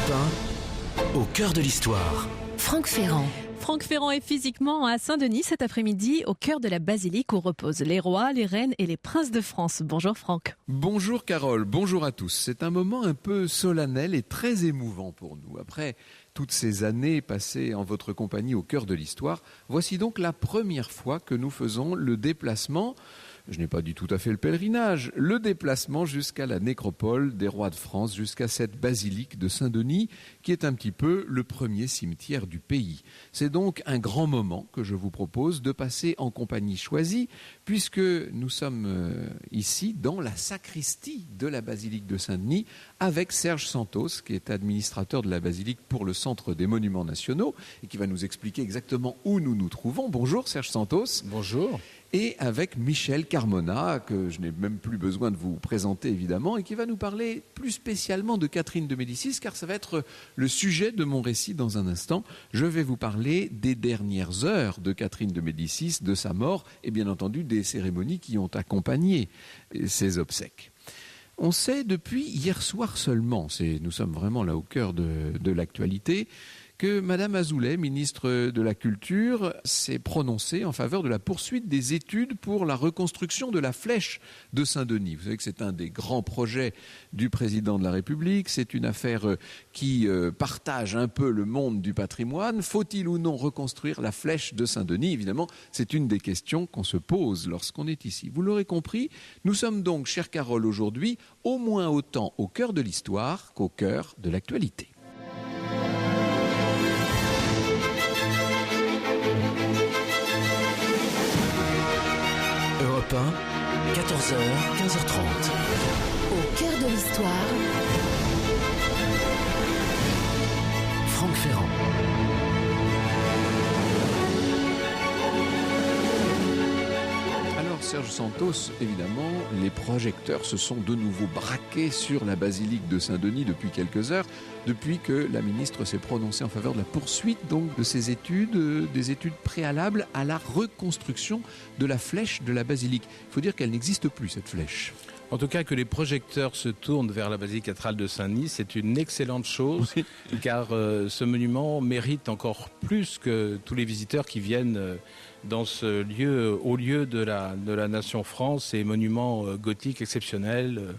Europe 1, au cœur de l'histoire. Franck Ferrand. Franck Ferrand est physiquement à Saint-Denis cet après-midi, au cœur de la basilique où reposent les rois, les reines et les princes de France. Bonjour Franck. Bonjour Carole, bonjour à tous. C'est un moment un peu solennel et très émouvant pour nous. Après toutes ces années passées en votre compagnie au cœur de l'histoire, voici donc la première fois que nous faisons le déplacement. Je n'ai pas dit tout à fait le pèlerinage, le déplacement jusqu'à la nécropole des rois de France, jusqu'à cette basilique de Saint-Denis, qui est un petit peu le premier cimetière du pays. C'est donc un grand moment que je vous propose de passer en compagnie choisie, puisque nous sommes ici dans la sacristie de la basilique de Saint-Denis, avec Serge Santos, qui est administrateur de la basilique pour le Centre des Monuments Nationaux, et qui va nous expliquer exactement où nous nous trouvons. Bonjour Serge Santos. Bonjour. Et avec Michel Carmona, que je n'ai même plus besoin de vous présenter évidemment, et qui va nous parler plus spécialement de Catherine de Médicis, car ça va être le sujet de mon récit dans un instant. Je vais vous parler des dernières heures de Catherine de Médicis, de sa mort, et bien entendu des cérémonies qui ont accompagné ses obsèques. On sait depuis hier soir seulement, nous sommes vraiment là au cœur de l'actualité, que Madame Azoulay, ministre de la Culture, s'est prononcée en faveur de la poursuite des études pour la reconstruction de la flèche de Saint-Denis. Vous savez que c'est un des grands projets du président de la République. C'est une affaire qui partage un peu le monde du patrimoine. Faut-il ou non reconstruire la flèche de Saint-Denis ? Évidemment, c'est une des questions qu'on se pose lorsqu'on est ici. Vous l'aurez compris, nous sommes donc, chère Carole, aujourd'hui, au moins autant au cœur de l'histoire qu'au cœur de l'actualité. Europe 1, 14h, 15h30. Au cœur de l'histoire. Franck Ferrand. Alors Serge Santos, évidemment, les projecteurs se sont de nouveau braqués sur la basilique de Saint-Denis depuis quelques heures, depuis que la ministre s'est prononcée en faveur de la poursuite donc de ces études, des études préalables à la reconstruction de la flèche de la basilique. Il faut dire qu'elle n'existe plus, cette flèche. En tout cas, que les projecteurs se tournent vers la basilique cathédrale de Saint-Denis, c'est une excellente chose, oui. Car ce monument mérite encore plus que tous les visiteurs qui viennent dans ce lieu, au lieu de la nation France, ces monuments gothiques exceptionnels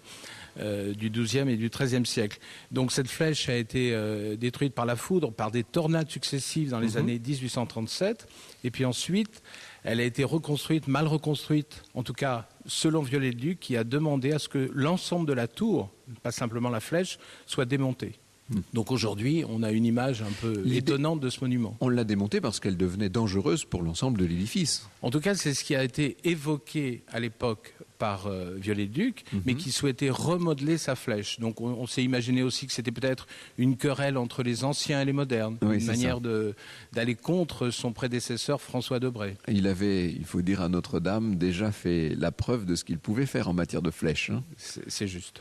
du XIIe et du XIIIe siècle. Donc cette flèche a été détruite par la foudre, par des tornades successives dans les années 1837, et puis ensuite elle a été reconstruite, mal reconstruite, en tout cas selon Viollet-le-Duc, qui a demandé à ce que l'ensemble de la tour, pas simplement la flèche, soit démontée. Donc aujourd'hui, on a une image un peu étonnante de ce monument. On l'a démontée parce qu'elle devenait dangereuse pour l'ensemble de l'édifice. En tout cas, c'est ce qui a été évoqué à l'époque par Viollet-le-Duc, mais qui souhaitait remodeler sa flèche. Donc on s'est imaginé aussi que c'était peut-être une querelle entre les anciens et les modernes, oui, une manière d'aller contre son prédécesseur François Debray. Il avait, il faut dire à Notre-Dame, déjà fait la preuve de ce qu'il pouvait faire en matière de flèche. Hein. C'est juste.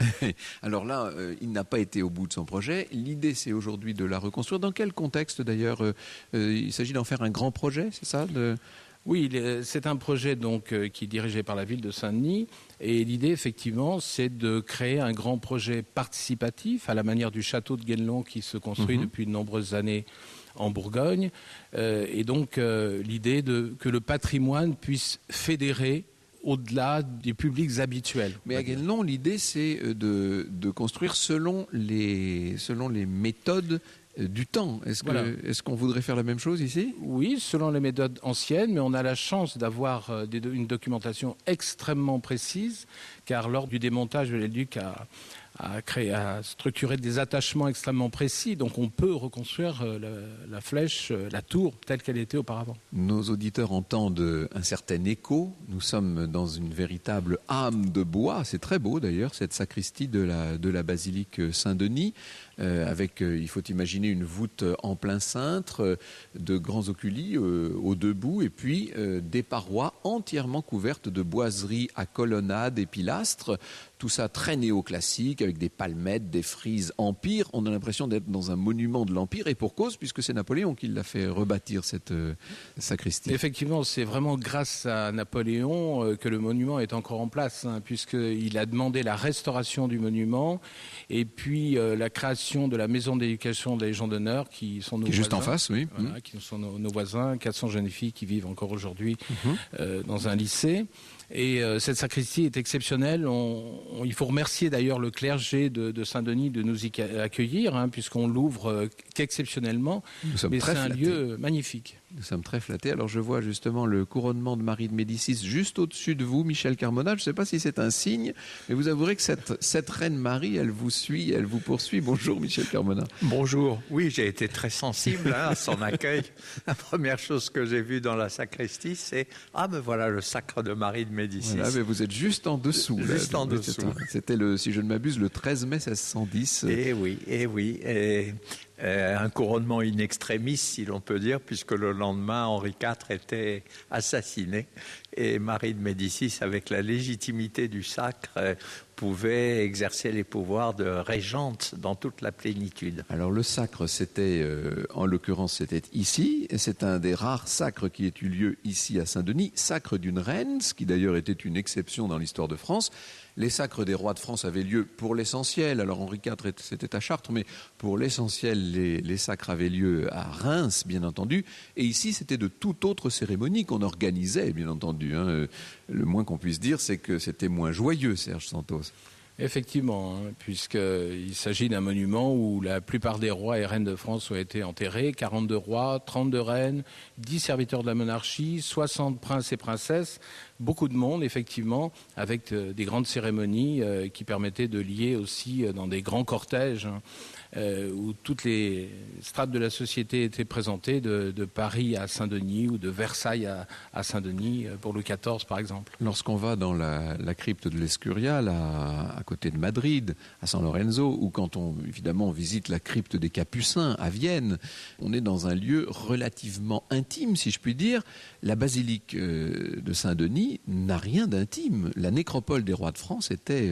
Alors là, il n'a pas été au bout de son projet. L'idée, c'est aujourd'hui de la reconstruire. Dans quel contexte d'ailleurs il s'agit d'en faire un grand projet, c'est ça Oui, c'est un projet donc qui est dirigé par la ville de Saint-Denis, et l'idée effectivement c'est de créer un grand projet participatif à la manière du château de Guénelon qui se construit depuis de nombreuses années en Bourgogne, et donc l'idée que le patrimoine puisse fédérer au-delà des publics habituels. Mais à Guénelon, l'idée c'est de construire selon les méthodes du temps. Est-ce qu'on voudrait faire la même chose ici ? Oui, selon les méthodes anciennes, mais on a la chance d'avoir une documentation extrêmement précise, car lors du démontage, Viollet-le-Duc a structuré des attachements extrêmement précis, donc on peut reconstruire la flèche, la tour, telle qu'elle était auparavant. Nos auditeurs entendent un certain écho. Nous sommes dans une véritable âme de bois. C'est très beau d'ailleurs, cette sacristie de la basilique Saint-Denis, avec, il faut imaginer, une voûte en plein cintre, de grands oculis aux deux bouts, et puis des parois entièrement couvertes de boiseries à colonnades et pilastres. Tout ça très néoclassique, avec des palmettes, des frises Empire. On a l'impression d'être dans un monument de l'Empire, et pour cause, puisque c'est Napoléon qui l'a fait rebâtir cette sacristie. Effectivement, c'est vraiment grâce à Napoléon que le monument est encore en place, puisqu'il a demandé la restauration du monument et puis la création de la maison d'éducation de la Légion d'honneur qui sont nos voisins. Juste en face, oui. Voilà, qui sont nos voisins, 400 jeunes filles qui vivent encore aujourd'hui dans un lycée. Et cette sacristie est exceptionnelle. Il faut remercier d'ailleurs le clergé de Saint-Denis de nous y accueillir, puisqu'on l'ouvre qu'exceptionnellement. Mais c'est un lieu magnifique. Nous sommes très flattés. Alors je vois justement le couronnement de Marie de Médicis juste au-dessus de vous, Michel Carmona. Je ne sais pas si c'est un signe, mais vous avouerez que cette reine Marie, elle vous suit, elle vous poursuit. Bonjour Michel Carmona. Bonjour. Oui, j'ai été très sensible à son accueil. La première chose que j'ai vue dans la sacristie, c'est « Ah, mais voilà le sacre de Marie de Médicis voilà, ». Mais vous êtes juste en dessous. Juste là. en dessous. C'était, si je ne m'abuse, le 13 mai 1610. Eh oui. Un couronnement in extremis, si l'on peut dire, puisque le lendemain, Henri IV était assassiné. Et Marie de Médicis, avec la légitimité du sacre, pouvait exercer les pouvoirs de régente dans toute la plénitude. Alors le sacre, c'était, en l'occurrence, c'était ici. Et c'est un des rares sacres qui ait eu lieu ici à Saint-Denis. Sacre d'une reine, ce qui d'ailleurs était une exception dans l'histoire de France. Les sacres des rois de France avaient lieu pour l'essentiel. Alors Henri IV, c'était à Chartres, mais pour l'essentiel, les sacres avaient lieu à Reims, bien entendu. Et ici, c'était de toute autre cérémonie qu'on organisait, bien entendu. Le moins qu'on puisse dire, c'est que c'était moins joyeux, Serge Santos. Effectivement, puisqu'il s'agit d'un monument où la plupart des rois et reines de France ont été enterrés, 42 rois, 32 reines, 10 serviteurs de la monarchie, 60 princes et princesses, beaucoup de monde, effectivement, avec des grandes cérémonies qui permettaient de lier aussi dans des grands cortèges où toutes les strates de la société étaient présentées, de Paris à Saint-Denis ou de Versailles à Saint-Denis, pour Louis XIV par exemple. Lorsqu'on va dans la crypte de l'Escurial, à côté de Madrid, à San Lorenzo, ou quand on visite la crypte des Capucins à Vienne, on est dans un lieu relativement intime, si je puis dire. La basilique de Saint-Denis n'a rien d'intime. La nécropole des rois de France était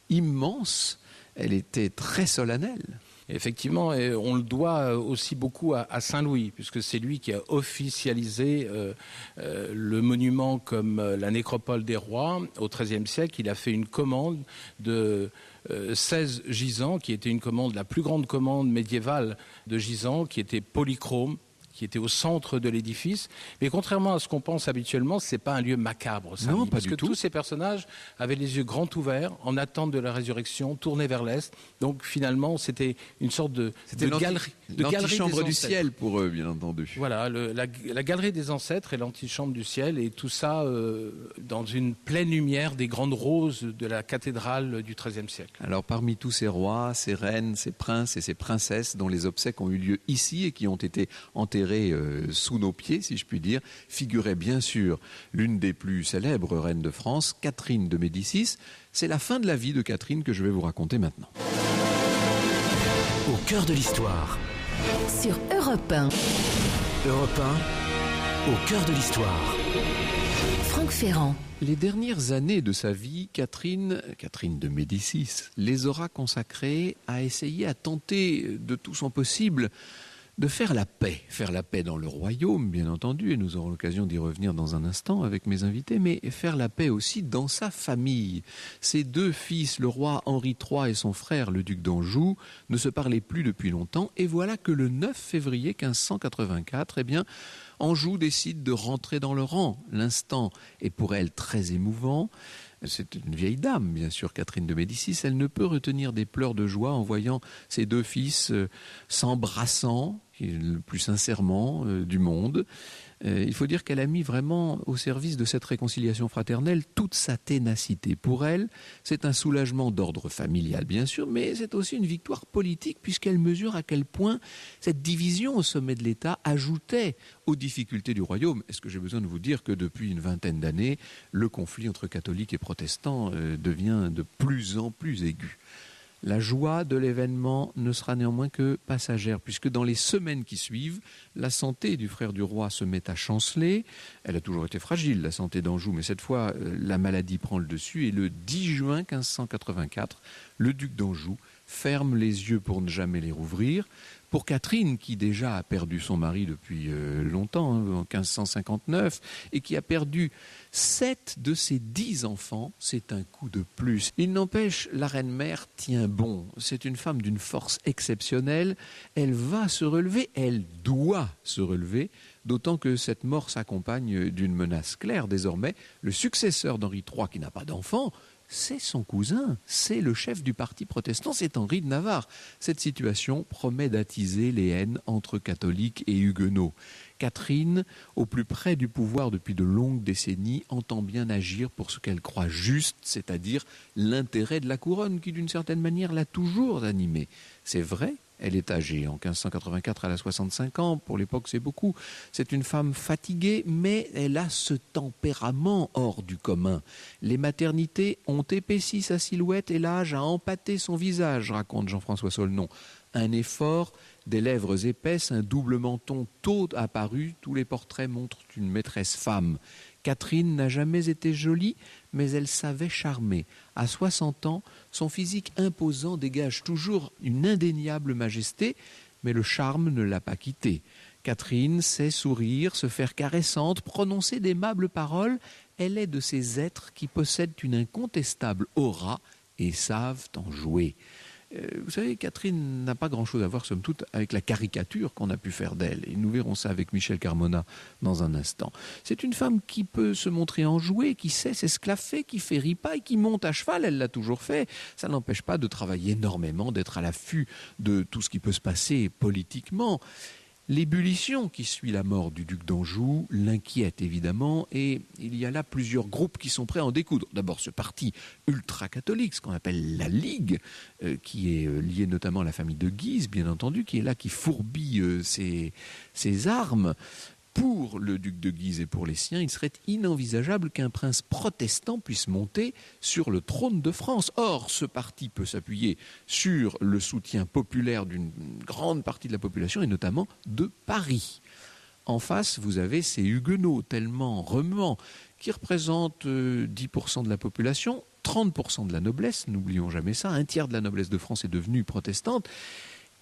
immense, elle était très solennelle. Effectivement, et on le doit aussi beaucoup à Saint-Louis, puisque c'est lui qui a officialisé le monument comme la nécropole des rois au XIIIe siècle. Il a fait une commande de 16 gisants, qui était la plus grande commande médiévale de gisants, qui était polychrome, qui était au centre de l'édifice. Mais contrairement à ce qu'on pense habituellement, c'est pas un lieu macabre. Non, pas parce du que tout. tous ces personnages avaient les yeux grands ouverts, en attente de la résurrection, tournés vers l'Est. Donc finalement, c'était une sorte de galerie. L'antichambre du ciel pour eux, bien entendu. Voilà, la galerie des ancêtres et l'antichambre du ciel, et tout ça dans une pleine lumière des grandes roses de la cathédrale du XIIIe siècle. Alors parmi tous ces rois, ces reines, ces princes et ces princesses dont les obsèques ont eu lieu ici et qui ont été enterrés sous nos pieds, si je puis dire, figurait bien sûr l'une des plus célèbres reines de France, Catherine de Médicis. C'est la fin de la vie de Catherine que je vais vous raconter maintenant. Au cœur de l'histoire. Sur Europe 1. Europe 1, au cœur de l'histoire. Franck Ferrand. Les dernières années de sa vie, Catherine de Médicis, les aura consacrées à essayer, à tenter de tout son possible de faire la paix dans le royaume, bien entendu, et nous aurons l'occasion d'y revenir dans un instant avec mes invités, mais faire la paix aussi dans sa famille. Ses deux fils, le roi Henri III et son frère, le duc d'Anjou, ne se parlaient plus depuis longtemps, et voilà que le 9 février 1584, Anjou décide de rentrer dans le rang. L'instant est pour elle très émouvant. C'est une vieille dame, bien sûr, Catherine de Médicis. Elle ne peut retenir des pleurs de joie en voyant ses deux fils s'embrassant, le plus sincèrement du monde. Il faut dire qu'elle a mis vraiment au service de cette réconciliation fraternelle toute sa ténacité. Pour elle, c'est un soulagement d'ordre familial, bien sûr, mais c'est aussi une victoire politique puisqu'elle mesure à quel point cette division au sommet de l'État ajoutait aux difficultés du royaume. Est-ce que j'ai besoin de vous dire que depuis une vingtaine d'années, le conflit entre catholiques et protestants devient de plus en plus aigu ? La joie de l'événement ne sera néanmoins que passagère, puisque dans les semaines qui suivent, la santé du frère du roi se met à chanceler. Elle a toujours été fragile, la santé d'Anjou, mais cette fois, la maladie prend le dessus. Et le 10 juin 1584, le duc d'Anjou ferme les yeux pour ne jamais les rouvrir. Pour Catherine, qui déjà a perdu son mari depuis longtemps, en 1559, et qui a perdu 7 de ses 10 enfants, c'est un coup de plus. Il n'empêche, la reine-mère tient bon. C'est une femme d'une force exceptionnelle. Elle va se relever, elle doit se relever, d'autant que cette mort s'accompagne d'une menace claire désormais. Le successeur d'Henri III, qui n'a pas d'enfant, c'est son cousin, c'est le chef du parti protestant, c'est Henri de Navarre. Cette situation promet d'attiser les haines entre catholiques et huguenots. Catherine, au plus près du pouvoir depuis de longues décennies, entend bien agir pour ce qu'elle croit juste, c'est-à-dire l'intérêt de la couronne, qui d'une certaine manière l'a toujours animée. C'est vrai, elle est âgée. En 1584, elle a 65 ans. Pour l'époque, c'est beaucoup. C'est une femme fatiguée, mais elle a ce tempérament hors du commun. Les maternités ont épaissi sa silhouette et l'âge a empâté son visage, raconte Jean-François Saulnon. Un effort, des lèvres épaisses, un double menton tôt apparu. Tous les portraits montrent une maîtresse femme. Catherine n'a jamais été jolie, mais elle savait charmer. À 60 ans, son physique imposant dégage toujours une indéniable majesté, mais le charme ne l'a pas quittée. Catherine sait sourire, se faire caressante, prononcer d'aimables paroles. Elle est de ces êtres qui possèdent une incontestable aura et savent en jouer. Vous savez, Catherine n'a pas grand-chose à voir, somme toute, avec la caricature qu'on a pu faire d'elle. Et nous verrons ça avec Michel Carmona dans un instant. C'est une femme qui peut se montrer enjouée, qui sait s'esclaffer, qui fait ripaille, qui monte à cheval, elle l'a toujours fait. Ça n'empêche pas de travailler énormément, d'être à l'affût de tout ce qui peut se passer politiquement. L'ébullition qui suit la mort du duc d'Anjou l'inquiète évidemment, et il y a là plusieurs groupes qui sont prêts à en découdre. D'abord ce parti ultra-catholique, ce qu'on appelle la Ligue, qui est lié notamment à la famille de Guise, bien entendu, qui est là, qui fourbit ses armes. Pour le duc de Guise et pour les siens, il serait inenvisageable qu'un prince protestant puisse monter sur le trône de France. Or, ce parti peut s'appuyer sur le soutien populaire d'une grande partie de la population, et notamment de Paris. En face, vous avez ces huguenots tellement remuants, qui représentent 10% de la population, 30% de la noblesse, n'oublions jamais ça, un tiers de la noblesse de France est devenue protestante.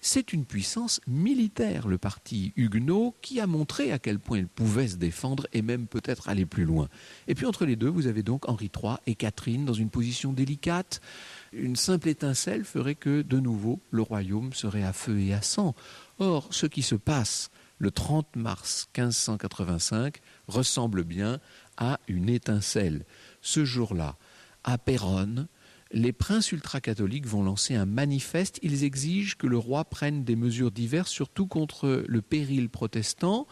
C'est une puissance militaire, le parti huguenot, qui a montré à quel point il pouvait se défendre et même peut-être aller plus loin. Et puis entre les deux, vous avez donc Henri III et Catherine dans une position délicate. Une simple étincelle ferait que, de nouveau, le royaume serait à feu et à sang. Or, ce qui se passe le 30 mars 1585 ressemble bien à une étincelle. Ce jour-là, à Péronne, les princes ultra-catholiques vont lancer un manifeste. Ils exigent que le roi prenne des mesures diverses, surtout contre le péril protestant.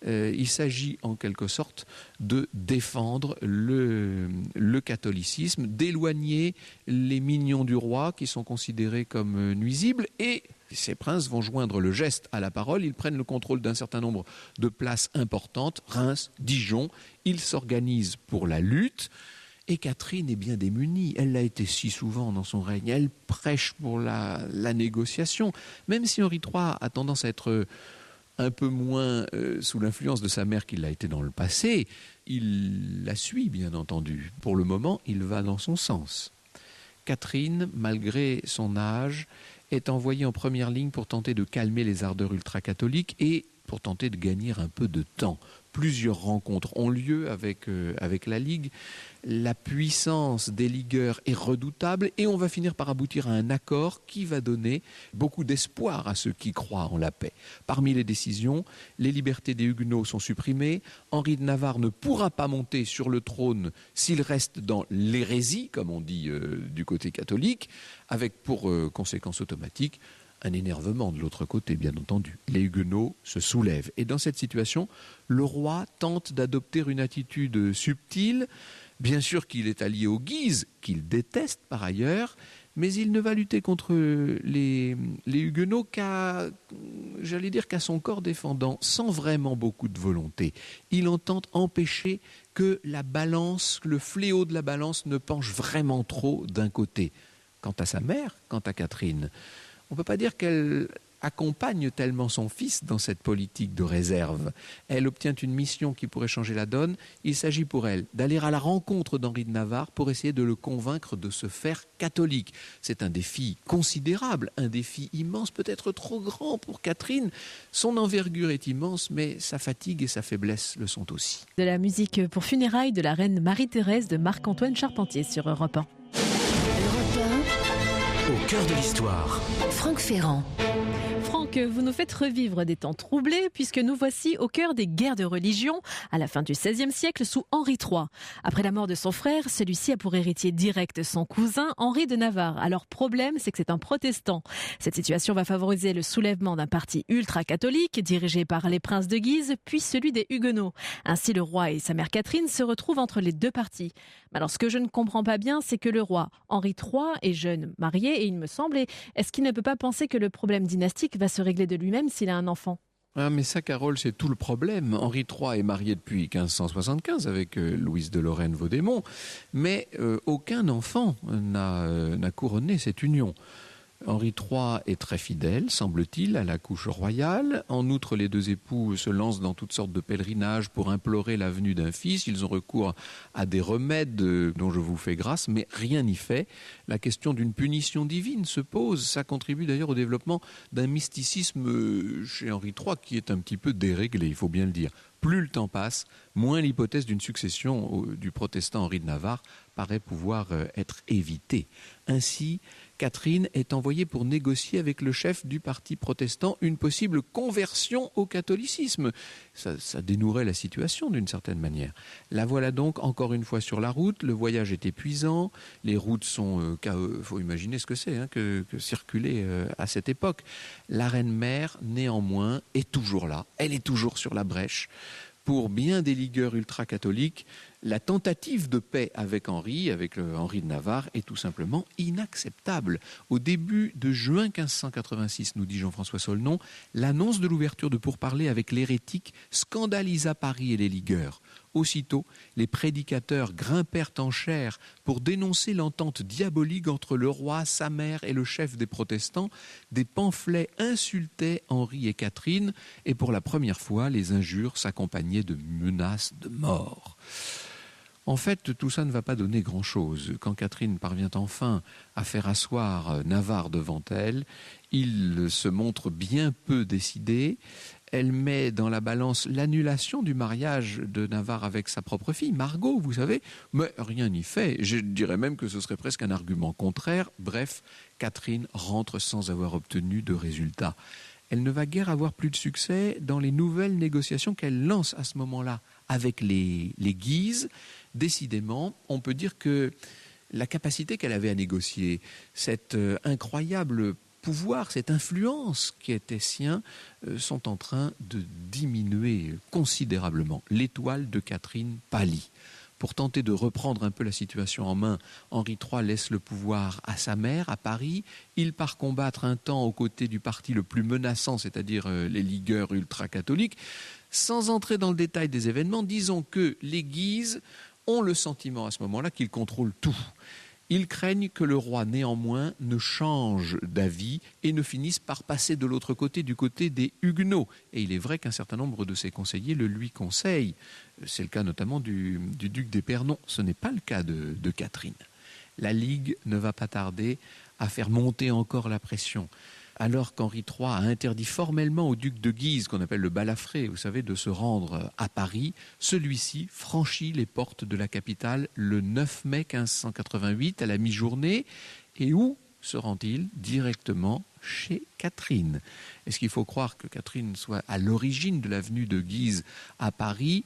Il s'agit en quelque sorte de défendre le catholicisme, d'éloigner les mignons du roi qui sont considérés comme nuisibles. Et ces princes vont joindre le geste à la parole. Ils prennent le contrôle d'un certain nombre de places importantes, Reims, Dijon. Ils s'organisent pour la lutte. Et Catherine est bien démunie, elle l'a été si souvent dans son règne, elle prêche pour la négociation, même si Henri III a tendance à être un peu moins sous l'influence de sa mère qu'il l'a été dans le passé, il la suit bien entendu. Pour le moment, il va dans son sens. Catherine, malgré son âge, est envoyée en première ligne pour tenter de calmer les ardeurs ultra-catholiques et pour tenter de gagner un peu de temps. Plusieurs rencontres ont lieu avec la Ligue. La puissance des ligueurs est redoutable et on va finir par aboutir à un accord qui va donner beaucoup d'espoir à ceux qui croient en la paix. Parmi les décisions, les libertés des Huguenots sont supprimées. Henri de Navarre ne pourra pas monter sur le trône s'il reste dans l'hérésie, comme on dit du côté catholique, avec pour conséquence automatique un énervement de l'autre côté, bien entendu. Les Huguenots se soulèvent. Et dans cette situation, le roi tente d'adopter une attitude subtile. Bien sûr qu'il est allié aux Guises, qu'il déteste par ailleurs, mais il ne va lutter contre les Huguenots qu'à son corps défendant, sans vraiment beaucoup de volonté. Il entend empêcher que la balance, le fléau de la balance ne penche vraiment trop d'un côté. Quant à sa mère, quant à Catherine, on ne peut pas dire qu'elle accompagne tellement son fils dans cette politique de réserve. Elle obtient une mission qui pourrait changer la donne. Il s'agit pour elle d'aller à la rencontre d'Henri de Navarre pour essayer de le convaincre de se faire catholique. C'est un défi considérable, un défi immense, peut-être trop grand pour Catherine. Son envergure est immense, mais sa fatigue et sa faiblesse le sont aussi. De la musique pour funérailles de la reine Marie-Thérèse de Marc-Antoine Charpentier sur Europe 1. Europe Au cœur de l'histoire. 1, Franck Ferrand. Franck, vous nous faites revivre des temps troublés puisque nous voici au cœur des guerres de religion à la fin du XVIe siècle sous Henri III. Après la mort de son frère, celui-ci a pour héritier direct son cousin Henri de Navarre. Alors problème, c'est que c'est un protestant. Cette situation va favoriser le soulèvement d'un parti ultra-catholique dirigé par les princes de Guise puis celui des Huguenots. Ainsi, le roi et sa mère Catherine se retrouvent entre les deux partis. Alors ce que je ne comprends pas bien, c'est que le roi Henri III est jeune, marié et il me semble, est-ce qu'il ne peut pas penser que le problème dynastique va se régler de lui-même s'il a un enfant ? Ah, mais ça, Carole, c'est tout le problème. Henri III est marié depuis 1575 avec Louise de Lorraine-Vaudémont, mais aucun enfant n'a couronné cette union. Henri III est très fidèle, semble-t-il, à la couche royale. En outre, les deux époux se lancent dans toutes sortes de pèlerinages pour implorer la venue d'un fils. Ils ont recours à des remèdes dont je vous fais grâce, mais rien n'y fait. La question d'une punition divine se pose. Ça contribue d'ailleurs au développement d'un mysticisme chez Henri III qui est un petit peu déréglé, il faut bien le dire. Plus le temps passe, moins l'hypothèse d'une succession du protestant Henri de Navarre paraît pouvoir être évitée. Ainsi, Catherine est envoyée pour négocier avec le chef du parti protestant une possible conversion au catholicisme. Ça dénouerait la situation d'une certaine manière. La voilà donc encore une fois sur la route. Le voyage est épuisant. Les routes sont... faut imaginer ce que c'est que circuler à cette époque. La reine-mère, néanmoins, est toujours là. Elle est toujours sur la brèche. Pour bien des ligueurs ultra-catholiques, la tentative de paix avec Henri de Navarre, est tout simplement inacceptable. Au début de juin 1586, nous dit Jean-François Saulnon, l'annonce de l'ouverture de pourparlers avec l'hérétique scandalisa Paris et les ligueurs. Aussitôt, les prédicateurs grimpèrent en chaire pour dénoncer l'entente diabolique entre le roi, sa mère et le chef des protestants. Des pamphlets insultaient Henri et Catherine et pour la première fois, les injures s'accompagnaient de menaces de mort. En fait, tout ça ne va pas donner grand-chose. Quand Catherine parvient enfin à faire asseoir Navarre devant elle, il se montre bien peu décidé. Elle met dans la balance l'annulation du mariage de Navarre avec sa propre fille, Margot, vous savez, mais rien n'y fait. Je dirais même que ce serait presque un argument contraire. Bref, Catherine rentre sans avoir obtenu de résultat. Elle ne va guère avoir plus de succès dans les nouvelles négociations qu'elle lance à ce moment-là avec les Guises. Décidément, on peut dire que la capacité qu'elle avait à négocier, cet incroyable pouvoir, cette influence qui était sien, sont en train de diminuer considérablement. L'étoile de Catherine pâlit. Pour tenter de reprendre un peu la situation en main, Henri III laisse le pouvoir à sa mère, à Paris. Il part combattre un temps aux côtés du parti le plus menaçant, c'est-à-dire les ligueurs ultra-catholiques. Sans entrer dans le détail des événements, disons que les Guises ont le sentiment à ce moment-là qu'ils contrôlent tout. Ils craignent que le roi, néanmoins, ne change d'avis et ne finisse par passer de l'autre côté, du côté des Huguenots. Et il est vrai qu'un certain nombre de ses conseillers le lui conseillent. C'est le cas notamment du duc d'Épernon. Ce n'est pas le cas de Catherine. La Ligue ne va pas tarder à faire monter encore la pression. Alors qu'Henri III a interdit formellement au duc de Guise, qu'on appelle le balafré, vous savez, de se rendre à Paris, celui-ci franchit les portes de la capitale le 9 mai 1588 à la mi-journée. Et où se rend-il ? Directement chez Catherine. Est-ce qu'il faut croire que Catherine soit à l'origine de la venue de Guise à Paris ?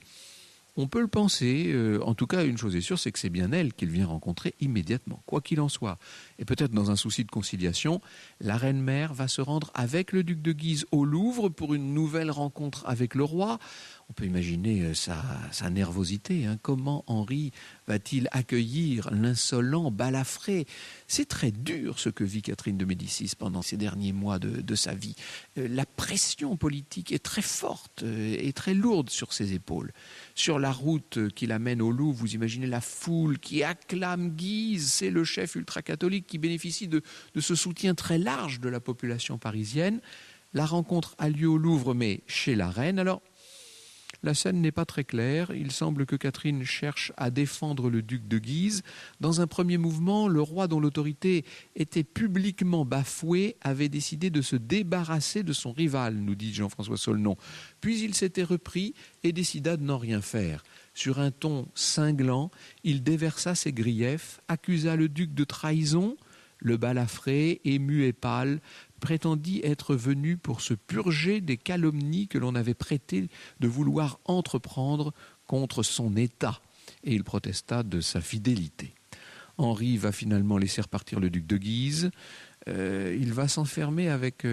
On peut le penser. En tout cas, une chose est sûre, c'est que c'est bien elle qu'il vient rencontrer immédiatement, quoi qu'il en soit. Et peut-être dans un souci de conciliation, la reine-mère va se rendre avec le duc de Guise au Louvre pour une nouvelle rencontre avec le roi. On peut imaginer sa nervosité. Comment Henri va-t-il accueillir l'insolent Balafré? C'est très dur ce que vit Catherine de Médicis pendant ces derniers mois de sa vie. La pression politique est très forte et très lourde sur ses épaules. Sur la route qui l'amène au Louvre, vous imaginez la foule qui acclame Guise. C'est le chef ultra-catholique qui bénéficie de ce soutien très large de la population parisienne. La rencontre a lieu au Louvre, mais chez la reine. Alors, la scène n'est pas très claire. Il semble que Catherine cherche à défendre le duc de Guise. Dans un premier mouvement, le roi dont l'autorité était publiquement bafouée avait décidé de se débarrasser de son rival, nous dit Jean-François Saulnon. Puis il s'était repris et décida de n'en rien faire. Sur un ton cinglant, il déversa ses griefs, accusa le duc de trahison. Le Balafré, ému et pâle, prétendit être venu pour se purger des calomnies que l'on avait prêté de vouloir entreprendre contre son État. Et il protesta de sa fidélité. Henri va finalement laisser repartir le duc de Guise. Il va s'enfermer avec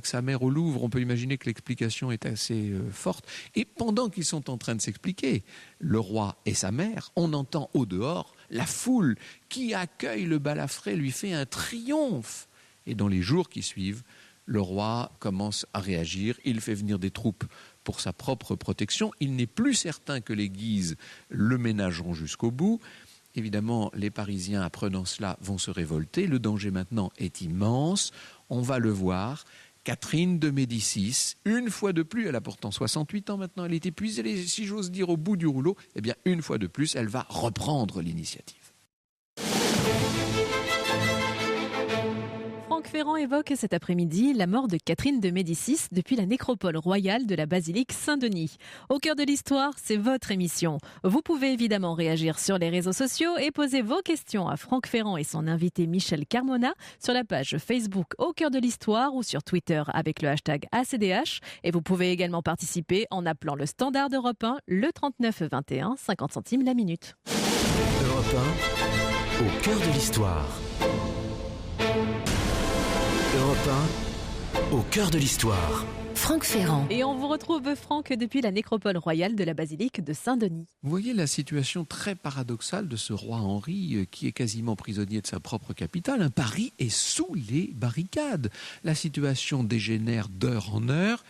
sa mère au Louvre. On peut imaginer que l'explication est assez forte. Et pendant qu'ils sont en train de s'expliquer, le roi et sa mère, on entend au dehors la foule qui accueille le Balafré, lui fait un triomphe. Et dans les jours qui suivent, le roi commence à réagir. Il fait venir des troupes pour sa propre protection. Il n'est plus certain que les Guises le ménageront jusqu'au bout. Évidemment, les Parisiens, apprenant cela, vont se révolter. Le danger maintenant est immense. On va le voir. Catherine de Médicis, une fois de plus, elle a pourtant 68 ans maintenant, elle est épuisée, elle est, si j'ose dire, au bout du rouleau. Eh bien, une fois de plus, elle va reprendre l'initiative. Franck Ferrand évoque cet après-midi la mort de Catherine de Médicis depuis la nécropole royale de la basilique Saint-Denis. Au cœur de l'histoire, c'est votre émission. Vous pouvez évidemment réagir sur les réseaux sociaux et poser vos questions à Franck Ferrand et son invité Michel Carmona sur la page Facebook Au cœur de l'histoire ou sur Twitter avec le hashtag ACDH. Et vous pouvez également participer en appelant le standard d'Europe 1, le 39 21, 50 centimes la minute. Europe 1, au cœur de l'histoire. Europe 1, au cœur de l'histoire. Franck Ferrand. Et on vous retrouve, Franck, depuis la nécropole royale de la basilique de Saint-Denis. Vous voyez la situation très paradoxale de ce roi Henri qui est quasiment prisonnier de sa propre capitale. Paris est sous les barricades. La situation dégénère d'heure en heure.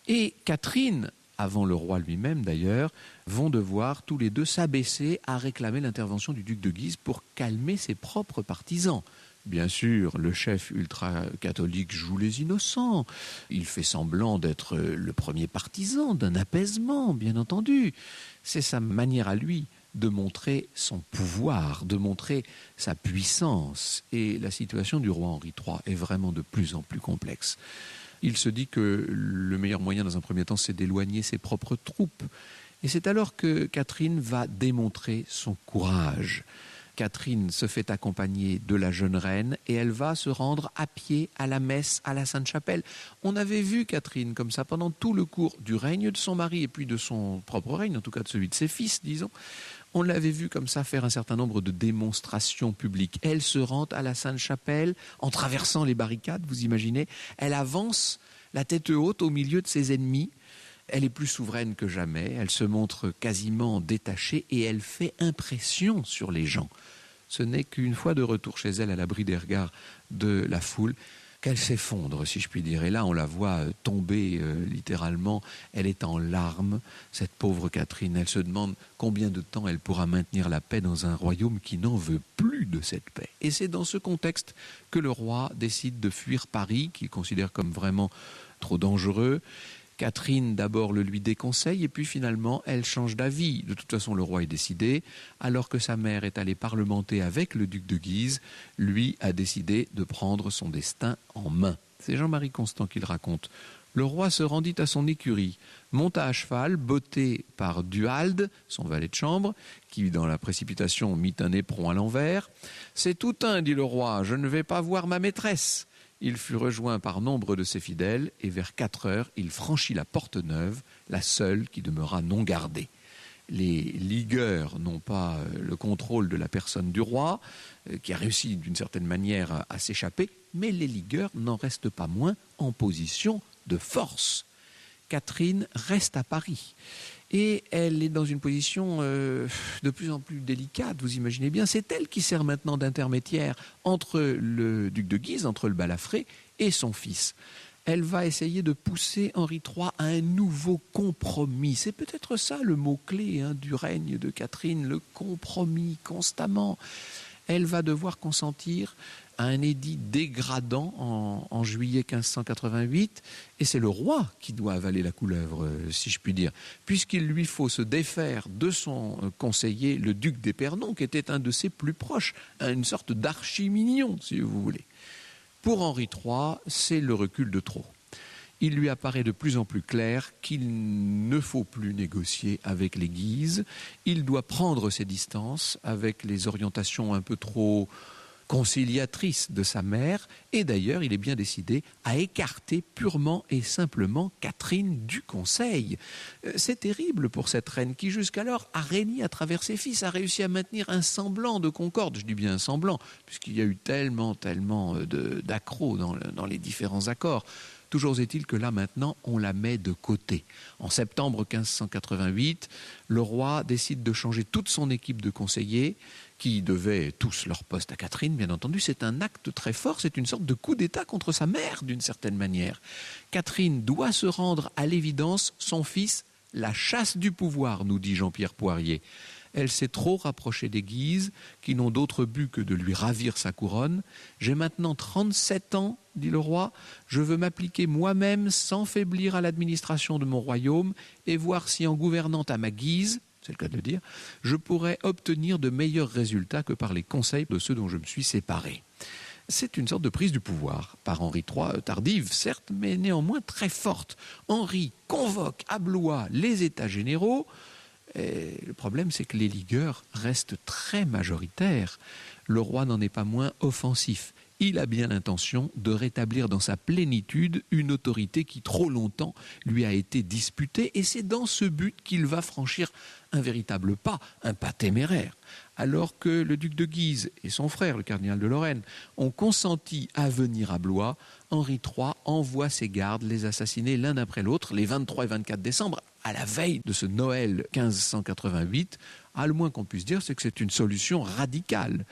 Et Catherine, avant le roi lui-même d'ailleurs, vont devoir tous les deux s'abaisser à réclamer l'intervention du duc de Guise pour calmer ses propres partisans. Bien sûr, le chef ultra-catholique joue les innocents. Il fait semblant d'être le premier partisan d'un apaisement, bien entendu. C'est sa manière à lui de montrer son pouvoir, de montrer sa puissance. Et la situation du roi Henri III est vraiment de plus en plus complexe. Il se dit que le meilleur moyen dans un premier temps, c'est d'éloigner ses propres troupes. Et c'est alors que Catherine va démontrer son courage. Catherine se fait accompagner de la jeune reine et elle va se rendre à pied à la messe à la Sainte-Chapelle. On avait vu Catherine comme ça pendant tout le cours du règne de son mari et puis de son propre règne, en tout cas de celui de ses fils, disons. On l'avait vu comme ça faire un certain nombre de démonstrations publiques. Elle se rend à la Sainte-Chapelle en traversant les barricades, vous imaginez. Elle avance la tête haute au milieu de ses ennemis. Elle est plus souveraine que jamais, elle se montre quasiment détachée et elle fait impression sur les gens. Ce n'est qu'une fois de retour chez elle à l'abri des regards de la foule qu'elle s'effondre, si je puis dire. Et là, on la voit tomber littéralement. Elle est en larmes, cette pauvre Catherine. Elle se demande combien de temps elle pourra maintenir la paix dans un royaume qui n'en veut plus de cette paix. Et c'est dans ce contexte que le roi décide de fuir Paris, qu'il considère comme vraiment trop dangereux. Catherine d'abord le lui déconseille et puis finalement elle change d'avis. De toute façon le roi est décidé. Alors que sa mère est allée parlementer avec le duc de Guise, lui a décidé de prendre son destin en main. C'est Jean-Marie Constant qui le raconte. Le roi se rendit à son écurie, monta à cheval, botté par Duhalde, son valet de chambre, qui dans la précipitation mit un éperon à l'envers. « C'est tout un, dit le roi, je ne vais pas voir ma maîtresse. » Il fut rejoint par nombre de ses fidèles et vers 4 heures, il franchit la porte neuve, la seule qui demeura non gardée. Les ligueurs n'ont pas le contrôle de la personne du roi, qui a réussi d'une certaine manière à s'échapper, mais les ligueurs n'en restent pas moins en position de force. Catherine reste à Paris. Et elle est dans une position de plus en plus délicate, vous imaginez bien. C'est elle qui sert maintenant d'intermédiaire entre le duc de Guise, entre le Balafré et son fils. Elle va essayer de pousser Henri III à un nouveau compromis. C'est peut-être ça le mot-clé du règne de Catherine, le compromis constamment. Elle va devoir consentir à un édit dégradant en juillet 1588, et c'est le roi qui doit avaler la couleuvre, si je puis dire, puisqu'il lui faut se défaire de son conseiller, le duc d'Épernon, qui était un de ses plus proches, une sorte d'archimignon, si vous voulez. Pour Henri III, c'est le recul de trop. Il lui apparaît de plus en plus clair qu'il ne faut plus négocier avec les Guises. Il doit prendre ses distances avec les orientations un peu trop conciliatrices de sa mère. Et d'ailleurs, il est bien décidé à écarter purement et simplement Catherine du conseil. C'est terrible pour cette reine qui jusqu'alors a régné à travers ses fils, a réussi à maintenir un semblant de concorde. Je dis bien un semblant, puisqu'il y a eu tellement d'accros dans les différents accords. Toujours est-il que là, maintenant, on la met de côté. En septembre 1588, le roi décide de changer toute son équipe de conseillers, qui devaient tous leur poste à Catherine, bien entendu. C'est un acte très fort, c'est une sorte de coup d'État contre sa mère, d'une certaine manière. Catherine doit se rendre à l'évidence, son fils, la chasse du pouvoir, nous dit Jean-Pierre Poirier. Elle s'est trop rapprochée des Guises, qui n'ont d'autre but que de lui ravir sa couronne. J'ai maintenant 37 ans, dit le roi, je veux m'appliquer moi-même sans faiblir à l'administration de mon royaume et voir si en gouvernant à ma guise, c'est le cas de le dire, je pourrais obtenir de meilleurs résultats que par les conseils de ceux dont je me suis séparé. C'est une sorte de prise du pouvoir par Henri III, tardive certes, mais néanmoins très forte. Henri convoque à Blois les États généraux. Et le problème, c'est que les ligueurs restent très majoritaires. Le roi n'en est pas moins offensif. Il a bien l'intention de rétablir dans sa plénitude une autorité qui trop longtemps lui a été disputée, et c'est dans ce but qu'il va franchir un véritable pas, un pas téméraire. Alors que le duc de Guise et son frère, le cardinal de Lorraine, ont consenti à venir à Blois, Henri III envoie ses gardes les assassiner l'un après l'autre les 23 et 24 décembre, à la veille de ce Noël 1588. Le moins qu'on puisse dire, c'est que c'est une solution radicale.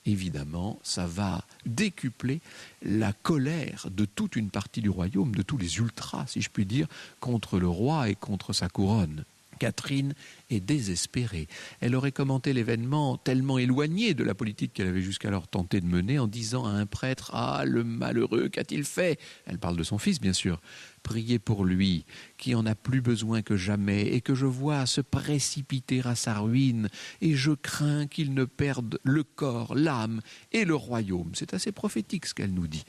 Évidemment, ça va décupler la colère de toute une partie du royaume, de tous les ultras, si je puis dire, contre le roi et contre sa couronne. Catherine est désespérée. Elle aurait commenté l'événement tellement éloigné de la politique qu'elle avait jusqu'alors tenté de mener en disant à un prêtre « Ah, le malheureux, qu'a-t-il fait ?» Elle parle de son fils, bien sûr. « Priez pour lui, qui en a plus besoin que jamais, et que je vois se précipiter à sa ruine, et je crains qu'il ne perde le corps, l'âme et le royaume. » C'est assez prophétique ce qu'elle nous dit.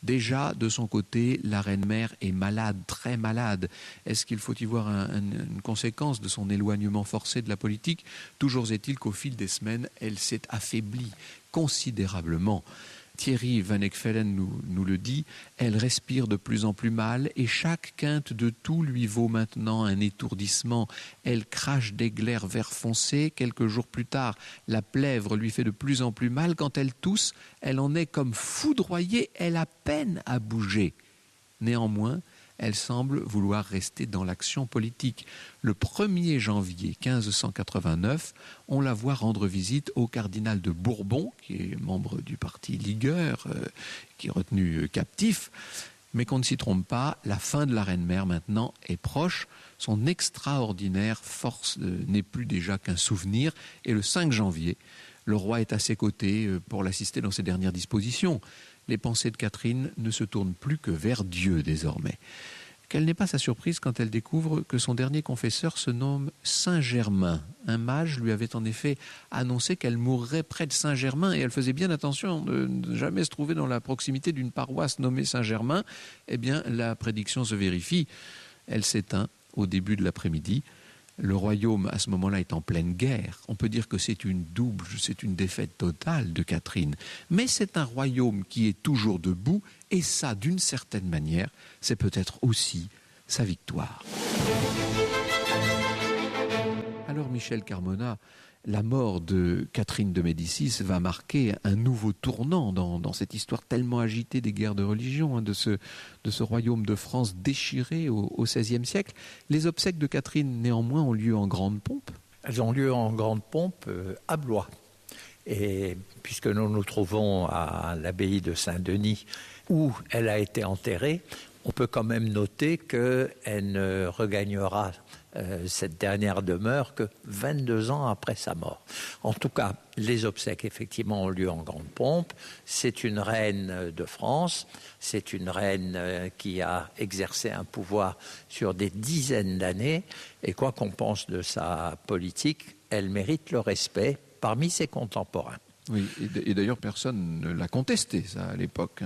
Déjà, de son côté, la reine-mère est malade, très malade. Est-ce qu'il faut y voir une conséquence de son éloignement forcé de la politique ? Toujours est-il qu'au fil des semaines, elle s'est affaiblie considérablement. Thierry Van Ekfelen nous le dit, elle respire de plus en plus mal et chaque quinte de toux lui vaut maintenant un étourdissement. Elle crache des glaires vert foncé. Quelques jours plus tard, la plèvre lui fait de plus en plus mal. Quand elle tousse, elle en est comme foudroyée. Elle a peine à bouger. Néanmoins, elle semble vouloir rester dans l'action politique. Le 1er janvier 1589, on la voit rendre visite au cardinal de Bourbon, qui est membre du parti ligueur, qui est retenu captif. Mais qu'on ne s'y trompe pas, la fin de la reine-mère maintenant est proche. Son extraordinaire force n'est plus déjà qu'un souvenir. Et le 5 janvier, le roi est à ses côtés pour l'assister dans ses dernières dispositions. Les pensées de Catherine ne se tournent plus que vers Dieu désormais. Quelle n'est pas sa surprise quand elle découvre que son dernier confesseur se nomme Saint-Germain. Un mage lui avait en effet annoncé qu'elle mourrait près de Saint-Germain et elle faisait bien attention de ne jamais se trouver dans la proximité d'une paroisse nommée Saint-Germain. Eh bien, la prédiction se vérifie. Elle s'éteint au début de l'après-midi. Le royaume, à ce moment-là, est en pleine guerre. On peut dire que c'est une défaite totale de Catherine. Mais c'est un royaume qui est toujours debout, et ça, d'une certaine manière, c'est peut-être aussi sa victoire. Alors Michel Carmona, la mort de Catherine de Médicis va marquer un nouveau tournant dans cette histoire tellement agitée des guerres de religion, de ce royaume de France déchiré au XVIe siècle. Les obsèques de Catherine, néanmoins, ont lieu en grande pompe. Elles ont lieu en grande pompe à Blois. Et puisque nous nous trouvons à l'abbaye de Saint-Denis, où elle a été enterrée, on peut quand même noter qu'elle ne regagnera cette dernière demeure que 22 ans après sa mort. En tout cas, les obsèques, effectivement, ont lieu en grande pompe. C'est une reine de France, c'est une reine qui a exercé un pouvoir sur des dizaines d'années, et quoi qu'on pense de sa politique, elle mérite le respect parmi ses contemporains. Oui, et d'ailleurs, personne ne l'a contesté, ça, à l'époque.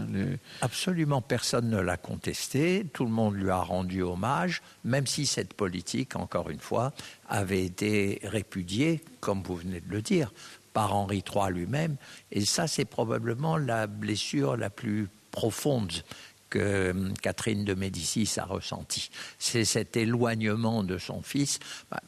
Absolument personne ne l'a contesté. Tout le monde lui a rendu hommage, même si cette politique, encore une fois, avait été répudiée, comme vous venez de le dire, par Henri III lui-même. Et ça, c'est probablement la blessure la plus profonde que Catherine de Médicis a ressenti. C'est cet éloignement de son fils.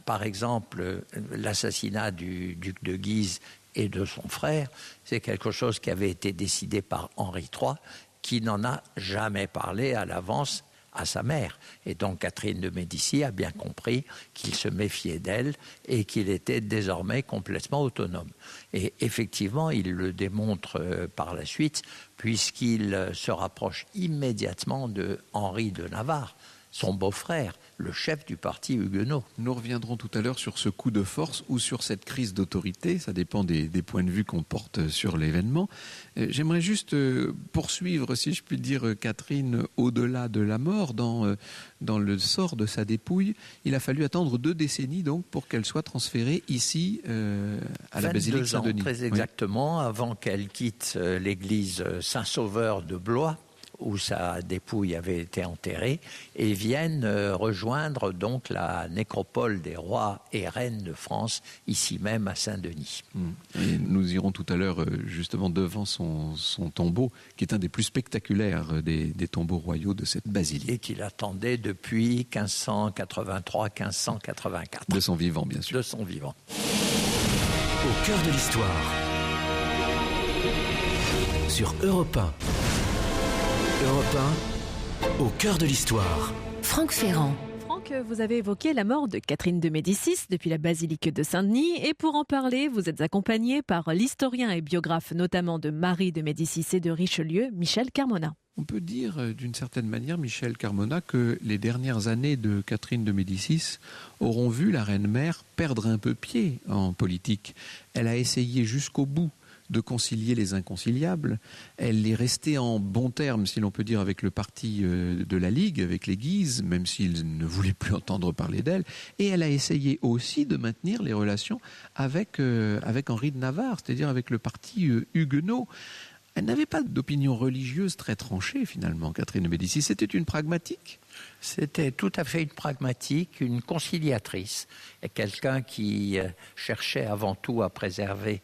Par exemple, l'assassinat du duc de Guise et de son frère, c'est quelque chose qui avait été décidé par Henri III, qui n'en a jamais parlé à l'avance à sa mère. Et donc Catherine de Médicis a bien compris qu'il se méfiait d'elle et qu'il était désormais complètement autonome. Et effectivement, il le démontre par la suite, puisqu'il se rapproche immédiatement de Henri de Navarre, son beau-frère, le chef du parti huguenot. Nous reviendrons tout à l'heure sur ce coup de force ou sur cette crise d'autorité, ça dépend des points de vue qu'on porte sur l'événement. J'aimerais juste poursuivre, si je puis dire, Catherine, au-delà de la mort, dans le sort de sa dépouille. Il a fallu attendre 2 décennies donc pour qu'elle soit transférée ici à la basilique Saint-Denis. Très exactement, oui. Avant qu'elle quitte l'église Saint-Sauveur de Blois, où sa dépouille avait été enterrée, et viennent rejoindre donc la nécropole des rois et reines de France, ici même à Saint-Denis. Et nous irons tout à l'heure justement devant son tombeau, qui est un des plus spectaculaires des tombeaux royaux de cette basilique. Et qu'il attendait depuis 1583-1584. De son vivant, bien sûr. De son vivant. Au cœur de l'histoire. Sur Europe 1. Europe 1, au cœur de l'histoire. Franck Ferrand. Franck, vous avez évoqué la mort de Catherine de Médicis depuis la basilique de Saint-Denis. Et pour en parler, vous êtes accompagné par l'historien et biographe notamment de Marie de Médicis et de Richelieu, Michel Carmona. On peut dire d'une certaine manière, Michel Carmona, que les dernières années de Catherine de Médicis auront vu la reine-mère perdre un peu pied en politique. Elle a essayé jusqu'au bout de concilier les inconciliables. Elle est restée en bons termes, si l'on peut dire, avec le parti de la Ligue, avec les Guises, même s'ils ne voulaient plus entendre parler d'elle. Et elle a essayé aussi de maintenir les relations avec Henri de Navarre, c'est-à-dire avec le parti huguenot. Elle n'avait pas d'opinion religieuse très tranchée, finalement, Catherine de Médicis. C'était une pragmatique. C'était tout à fait une pragmatique, une conciliatrice, et quelqu'un qui cherchait avant tout à préserver,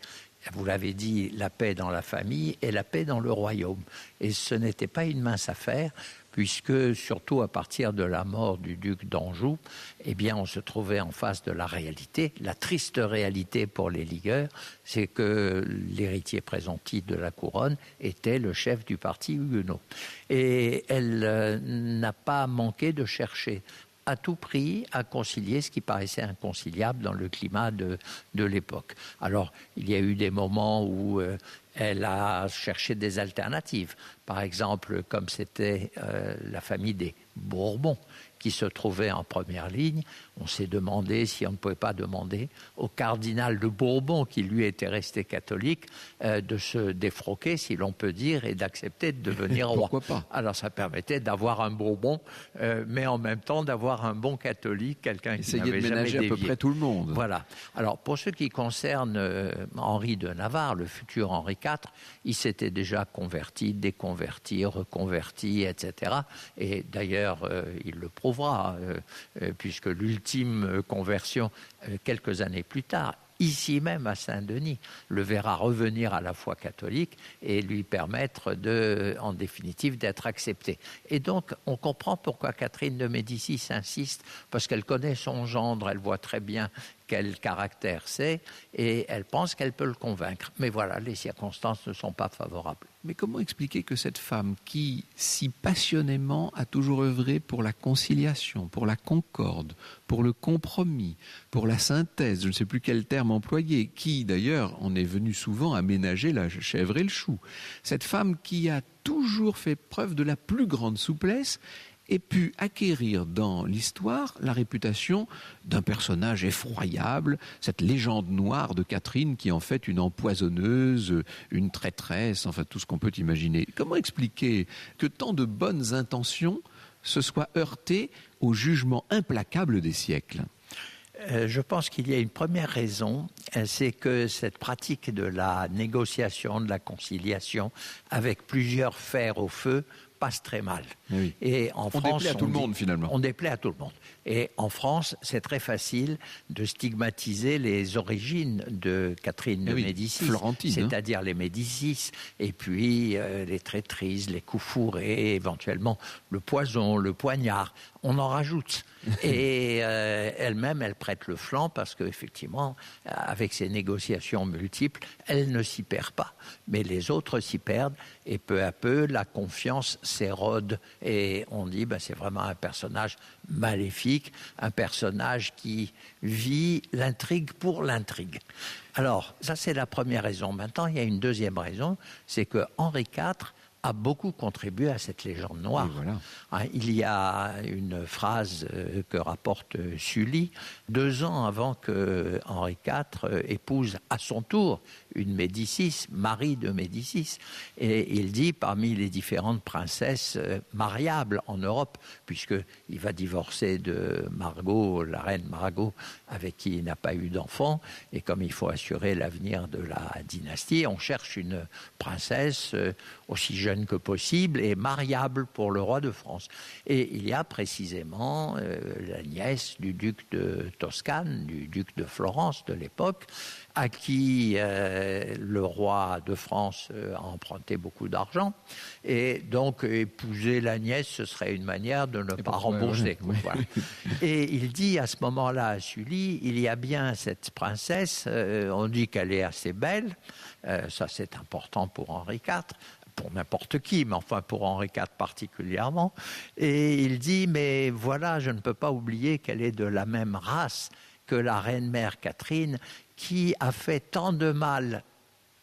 vous l'avez dit, la paix dans la famille et la paix dans le royaume. Et ce n'était pas une mince affaire, puisque surtout à partir de la mort du duc d'Anjou, eh bien, on se trouvait en face de la réalité. La triste réalité pour les ligueurs, c'est que l'héritier présomptif de la couronne était le chef du parti huguenot. Et elle n'a pas manqué de chercher à tout prix à concilier ce qui paraissait inconciliable dans le climat de l'époque. Alors, il y a eu des moments où elle a cherché des alternatives. Par exemple, comme c'était la famille des Bourbons qui se trouvait en première ligne, on s'est demandé si on ne pouvait pas demander au cardinal de Bourbon, qui lui était resté catholique, de se défroquer, si l'on peut dire, et d'accepter de devenir roi. Pourquoi pas ? Alors ça permettait d'avoir un Bourbon, mais en même temps d'avoir un bon catholique, quelqu'un qui n'avait jamais dévié. Essayer de ménager à peu près tout le monde. Voilà. Alors pour ce qui concerne Henri de Navarre, le futur Henri IV, il s'était déjà converti, déconverti, reconverti, etc. Et d'ailleurs, il le prouvera, puisque l'ultime conversion, quelques années plus tard, ici même à Saint-Denis, le verra revenir à la foi catholique et lui permettre en définitive d'être accepté. Et donc, on comprend pourquoi Catherine de Médicis insiste, parce qu'elle connaît son gendre, elle voit très bien quel caractère c'est, et elle pense qu'elle peut le convaincre. Mais voilà, les circonstances ne sont pas favorables. Mais comment expliquer que cette femme qui, si passionnément, a toujours œuvré pour la conciliation, pour la concorde, pour le compromis, pour la synthèse, je ne sais plus quel terme employer, qui d'ailleurs en est venue souvent aménager la chèvre et le chou, cette femme qui a toujours fait preuve de la plus grande souplesse, ait pu acquérir dans l'histoire la réputation d'un personnage effroyable, cette légende noire de Catherine qui est en fait une empoisonneuse, une traîtresse, enfin tout ce qu'on peut imaginer. Comment expliquer que tant de bonnes intentions se soient heurtées au jugement implacable des siècles ? Je pense qu'il y a une première raison, c'est que cette pratique de la négociation, de la conciliation, avec plusieurs fers au feu, passe très mal. Oui. Et en France, déplaît à tout le monde, finalement. On déplaît à tout le monde. Et en France, c'est très facile de stigmatiser les origines de Catherine de Médicis, Florentine, c'est-à-dire les Médicis, et puis les traîtrises, les coups fourrés, éventuellement le poison, le poignard. On en rajoute. Et elle-même, elle prête le flanc parce qu'effectivement, avec ces négociations multiples, elle ne s'y perd pas. Mais les autres s'y perdent et peu à peu, la confiance s'érode. Et on dit, c'est vraiment un personnage maléfique, un personnage qui vit l'intrigue pour l'intrigue. Alors, ça c'est la première raison. Maintenant, il y a une deuxième raison, c'est que Henri IV a beaucoup contribué à cette légende noire. Voilà. Il y a une phrase que rapporte Sully, 2 ans avant que Henri IV épouse à son tour une Médicis, Marie de Médicis, et il dit parmi les différentes princesses mariables en Europe, puisqu'il va divorcer de Margot, la reine Margot, avec qui il n'a pas eu d'enfant, et comme il faut assurer l'avenir de la dynastie, on cherche une princesse aussi jeune que possible et mariable pour le roi de France. Et il y a précisément la nièce du duc de Toscane, du duc de Florence de l'époque, à qui le roi de France a emprunté beaucoup d'argent. Et donc, épouser la nièce, ce serait une manière de ne pas rembourser. Voilà. Et il dit à ce moment-là à Sully, il y a bien cette princesse, on dit qu'elle est assez belle, ça c'est important pour Henri IV, pour n'importe qui, mais enfin pour Henri IV particulièrement. Et il dit, mais voilà, je ne peux pas oublier qu'elle est de la même race que la reine-mère Catherine, qui a fait tant de mal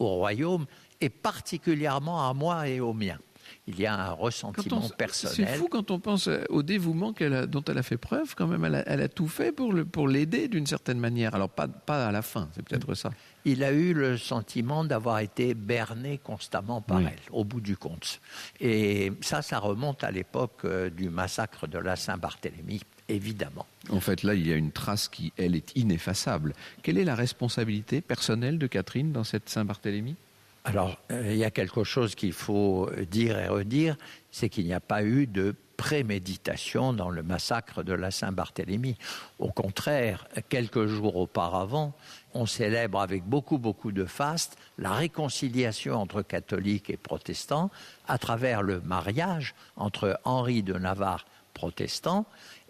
au royaume, et particulièrement à moi et au mien. Il y a un ressentiment personnel. C'est fou quand on pense au dévouement dont elle a fait preuve, quand même. Elle a tout fait pour l'aider d'une certaine manière. Alors pas à la fin, c'est peut-être ça. Il a eu le sentiment d'avoir été berné constamment par elle, au bout du compte. Et ça remonte à l'époque du massacre de la Saint-Barthélemy, évidemment. En fait, là, il y a une trace qui, elle, est ineffaçable. Quelle est la responsabilité personnelle de Catherine dans cette Saint-Barthélemy ? Alors, il y a quelque chose qu'il faut dire et redire, c'est qu'il n'y a pas eu de préméditation dans le massacre de la Saint-Barthélemy. Au contraire, quelques jours auparavant, on célèbre avec beaucoup de faste la réconciliation entre catholiques et protestants à travers le mariage entre Henri de Navarre, protestant,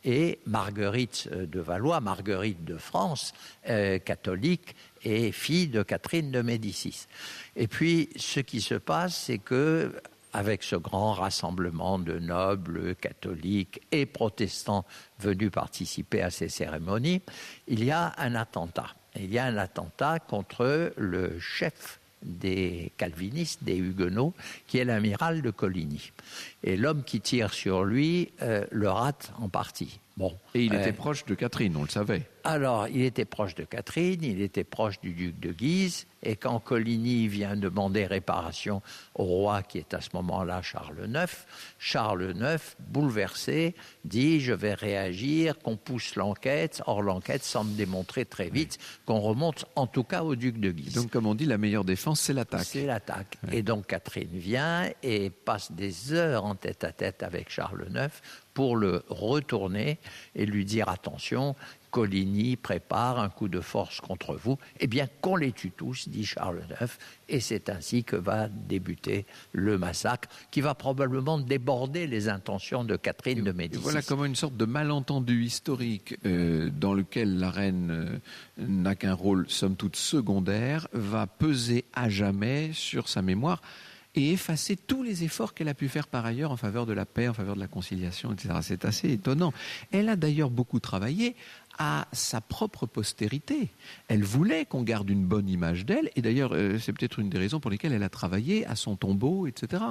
et Marguerite de Valois, Marguerite de France, catholique et fille de Catherine de Médicis. Et puis, ce qui se passe, c'est que, avec ce grand rassemblement de nobles, catholiques et protestants venus participer à ces cérémonies, il y a un attentat. Il y a un attentat contre le chef des calvinistes, des huguenots, qui est l'amiral de Coligny. Et l'homme qui tire sur lui le rate en partie. Bon. Et il était proche de Catherine, on le savait. Alors, il était proche de Catherine, il était proche du duc de Guise, et quand Coligny vient demander réparation au roi, qui est à ce moment-là Charles IX, bouleversé, dit « je vais réagir, qu'on pousse l'enquête ». Or, l'enquête semble démontrer très vite qu'on remonte en tout cas au duc de Guise. Donc, comme on dit, la meilleure défense, c'est l'attaque. C'est l'attaque. Ouais. Et donc, Catherine vient et passe des heures en tête-à-tête avec Charles IX pour le retourner et lui dire attention, Coligny prépare un coup de force contre vous, eh bien qu'on les tue tous, dit Charles IX, et c'est ainsi que va débuter le massacre, qui va probablement déborder les intentions de Catherine de Médicis. Voilà comment une sorte de malentendu historique dans lequel la reine n'a qu'un rôle somme toute secondaire, va peser à jamais sur sa mémoire et effacer tous les efforts qu'elle a pu faire par ailleurs en faveur de la paix, en faveur de la conciliation, etc. C'est assez étonnant. Elle a d'ailleurs beaucoup travaillé à sa propre postérité. Elle voulait qu'on garde une bonne image d'elle, et d'ailleurs, c'est peut-être une des raisons pour lesquelles elle a travaillé à son tombeau, etc.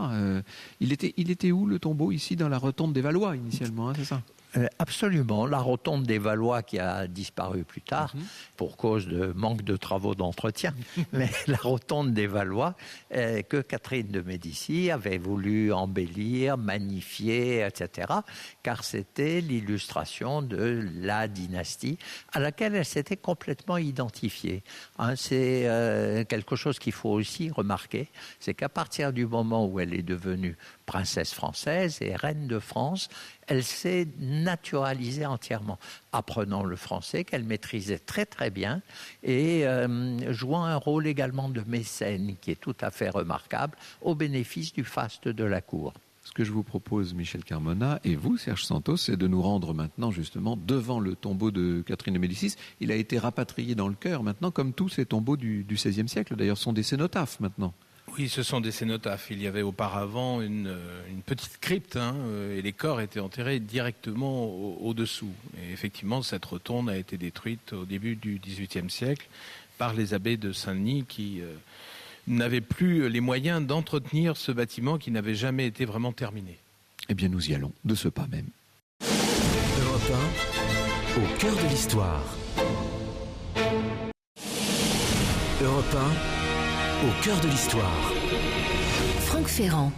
Il était où le tombeau? Ici, dans la rotonde des Valois, initialement, hein, c'est ça? Absolument, la rotonde des Valois qui a disparu plus tard pour cause de manque de travaux d'entretien, mais la rotonde des Valois que Catherine de Médicis avait voulu embellir, magnifier, etc., car c'était l'illustration de la dynastie à laquelle elle s'était complètement identifiée. C'est quelque chose qu'il faut aussi remarquer, c'est qu'à partir du moment où elle est devenue princesse française et reine de France, elle s'est naturalisée entièrement, apprenant le français qu'elle maîtrisait très très bien et jouant un rôle également de mécène qui est tout à fait remarquable au bénéfice du faste de la cour. Ce que je vous propose, Michel Carmona, et vous, Serge Santos, c'est de nous rendre maintenant justement devant le tombeau de Catherine de Médicis. Il a été rapatrié dans le chœur maintenant, comme tous ces tombeaux du XVIe siècle, d'ailleurs, sont des cénotaphes maintenant. Oui, ce sont des cénotaphes. Il y avait auparavant une petite crypte et les corps étaient enterrés directement au-dessous. Et effectivement, cette rotonde a été détruite au début du XVIIIe siècle par les abbés de Saint-Denis qui n'avaient plus les moyens d'entretenir ce bâtiment qui n'avait jamais été vraiment terminé. Eh bien, nous y allons, de ce pas même. Europe 1, au cœur de l'histoire. Europe 1, au cœur de l'histoire. Franck Ferrand.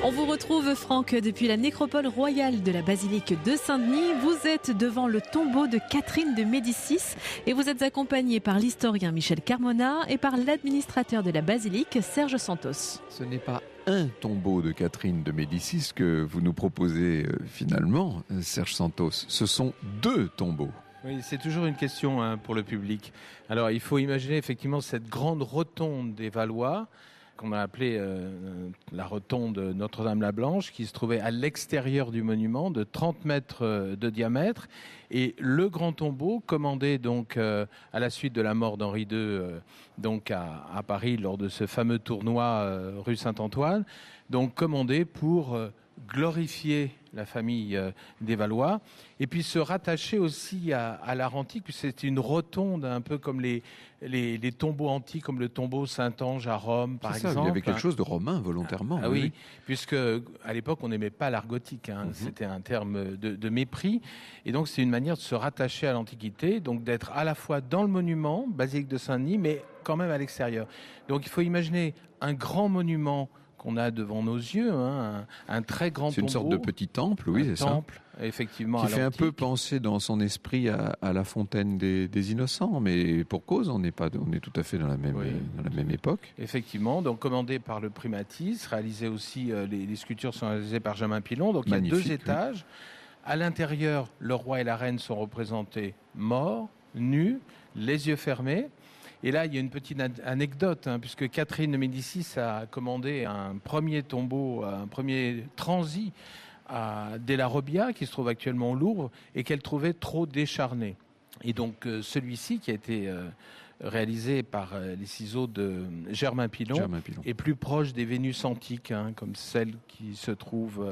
On vous retrouve, Franck, depuis la nécropole royale de la basilique de Saint-Denis. Vous êtes devant le tombeau de Catherine de Médicis et vous êtes accompagné par l'historien Michel Carmona et par l'administrateur de la basilique, Serge Santos. Ce n'est pas un tombeau de Catherine de Médicis que vous nous proposez finalement, Serge Santos. Ce sont 2 tombeaux. Oui, c'est toujours une question pour le public. Alors, il faut imaginer effectivement cette grande rotonde des Valois, qu'on a appelée la rotonde Notre-Dame-la-Blanche, qui se trouvait à l'extérieur du monument, de 30 mètres de diamètre. Et le grand tombeau, commandé donc à la suite de la mort d'Henri II, donc à Paris, lors de ce fameux tournoi rue Saint-Antoine, donc commandé pour glorifier la famille des Valois et puis se rattacher aussi à l'art antique, puisque c'est une rotonde un peu comme les tombeaux antiques, comme le tombeau Saint-Ange à Rome, par exemple. Il y avait quelque chose de romain volontairement. Oui, puisque à l'époque on n'aimait pas l'art gothique, c'était un terme de mépris, et donc c'est une manière de se rattacher à l'Antiquité, donc d'être à la fois dans le monument, basilique de Saint-Denis, mais quand même à l'extérieur. Donc il faut imaginer un grand monument qu'on a devant nos yeux, un très grand tombeau. C'est une sorte de petit temple, oui, c'est ça. Un temple, effectivement. Qui fait un peu penser dans son esprit à la fontaine des Innocents, mais pour cause, on est tout à fait dans la même époque. Effectivement, donc commandé par le primatis, réalisé aussi, les sculptures sont réalisées par Germain Pilon, donc magnifique, il y a 2 étages. Oui. À l'intérieur, le roi et la reine sont représentés morts, nus, les yeux fermés. Et là, il y a une petite anecdote, puisque Catherine de Médicis a commandé un premier tombeau, un premier transi à Della Robbia, qui se trouve actuellement au Louvre, et qu'elle trouvait trop décharné. Et donc, celui-ci, qui a été réalisé par les ciseaux de Germain Pilon, est plus proche des Vénus antiques, comme celle qui se trouve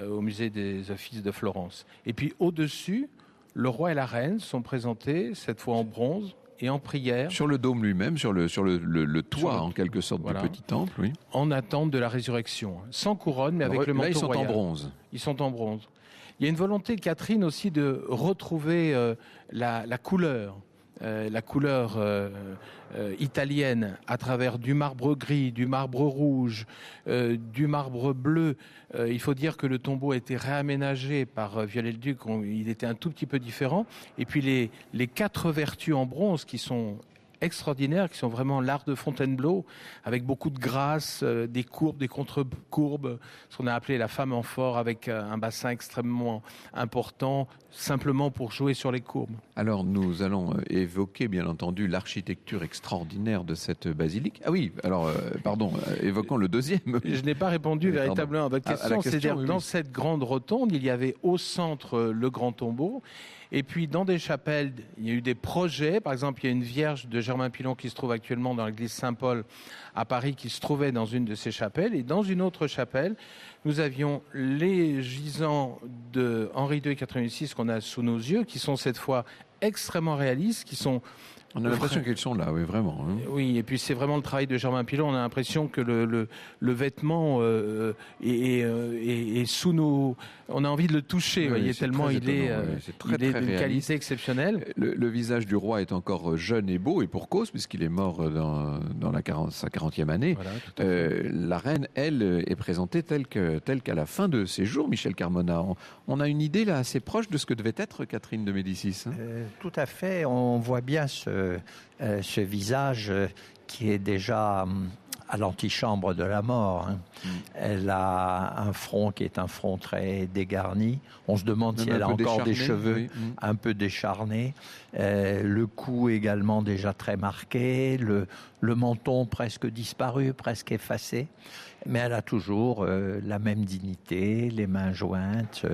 au musée des Offices de Florence. Et puis, au-dessus, le roi et la reine sont présentés, cette fois en bronze, et en prière. Sur le dôme lui-même, sur le toit, en quelque sorte, du petit temple, oui. En attente de la résurrection. Sans couronne, mais avec le manteau royal. Là, ils sont en bronze. Ils sont en bronze. Il y a une volonté de Catherine aussi de retrouver la couleur. La couleur italienne à travers du marbre gris, du marbre rouge, du marbre bleu. Il faut dire que le tombeau a été réaménagé par Viollet-le-Duc, il était un tout petit peu différent. Et puis les 4 vertus en bronze qui sont extraordinaires qui sont vraiment l'art de Fontainebleau, avec beaucoup de grâce, des courbes, des contre-courbes, ce qu'on a appelé la femme amphore, avec un bassin extrêmement important, simplement pour jouer sur les courbes. Alors nous allons évoquer bien entendu l'architecture extraordinaire de cette basilique. Ah oui, alors évoquons le deuxième. Je n'ai pas répondu véritablement à votre question. C'est-à-dire dans cette grande rotonde, il y avait au centre le grand tombeau. Et puis, dans des chapelles, il y a eu des projets. Par exemple, il y a une Vierge de Germain Pilon qui se trouve actuellement dans l'église Saint-Paul à Paris, qui se trouvait dans une de ces chapelles. Et dans une autre chapelle, nous avions les gisants de Henri II et Catherine VI qu'on a sous nos yeux, qui sont cette fois extrêmement réalistes, qui sont... On a l'impression qu'ils sont là, oui, vraiment. Hein. Oui, et puis c'est vraiment le travail de Germain Pilon. On a l'impression que le vêtement est sous nos... On a envie de le toucher, Oui, voyez, c'est tellement très il est, étonnant, oui. C'est très, il est très d'une réaliste. qualité exceptionnelle. Le visage du roi est encore jeune et beau, et pour cause, puisqu'il est mort dans sa 40e année. Voilà, tout à fait. La reine, elle, est présentée telle qu'à la fin de ses jours, Michel Carmona. On a une idée là assez proche de ce que devait être Catherine de Médicis. Hein. Tout à fait, on voit bien ce visage qui est déjà à l'antichambre de la mort. Hein. Elle a un front qui est un front très dégarni. On se demande si elle a encore des cheveux un peu décharnés. Le cou également déjà très marqué. Le menton presque disparu, presque effacé. Mais elle a toujours la même dignité, les mains jointes,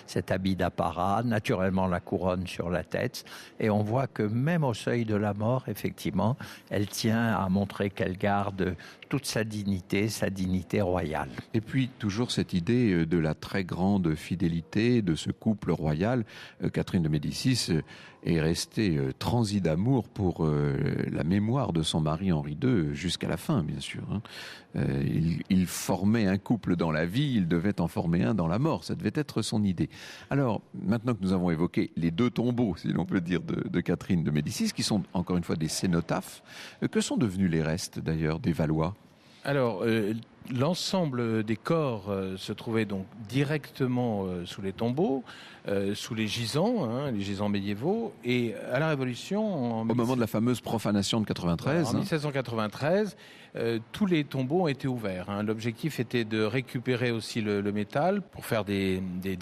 cet habit d'apparat, naturellement la couronne sur la tête. Et on voit que même au seuil de la mort, effectivement, elle tient à montrer qu'elle garde toute sa dignité royale. Et puis, toujours cette idée de la très grande fidélité de ce couple royal. Catherine de Médicis est restée transie d'amour pour la mémoire de son mari Henri II jusqu'à la fin, bien sûr. Hein. Il formait un couple dans la vie, il devait en former un dans la mort. Ça devait être son idée. Alors, maintenant que nous avons évoqué les deux tombeaux, si l'on peut dire, de Catherine de Médicis, qui sont encore une fois des cénotaphes, que sont devenus les restes d'ailleurs des Valois ? Alors, l'ensemble des corps se trouvait donc directement sous les tombeaux, sous les gisants médiévaux, et à la Révolution... Au moment de la fameuse profanation de 93. En 1793, tous les tombeaux ont été ouverts. Hein. L'objectif était de récupérer aussi le métal pour faire des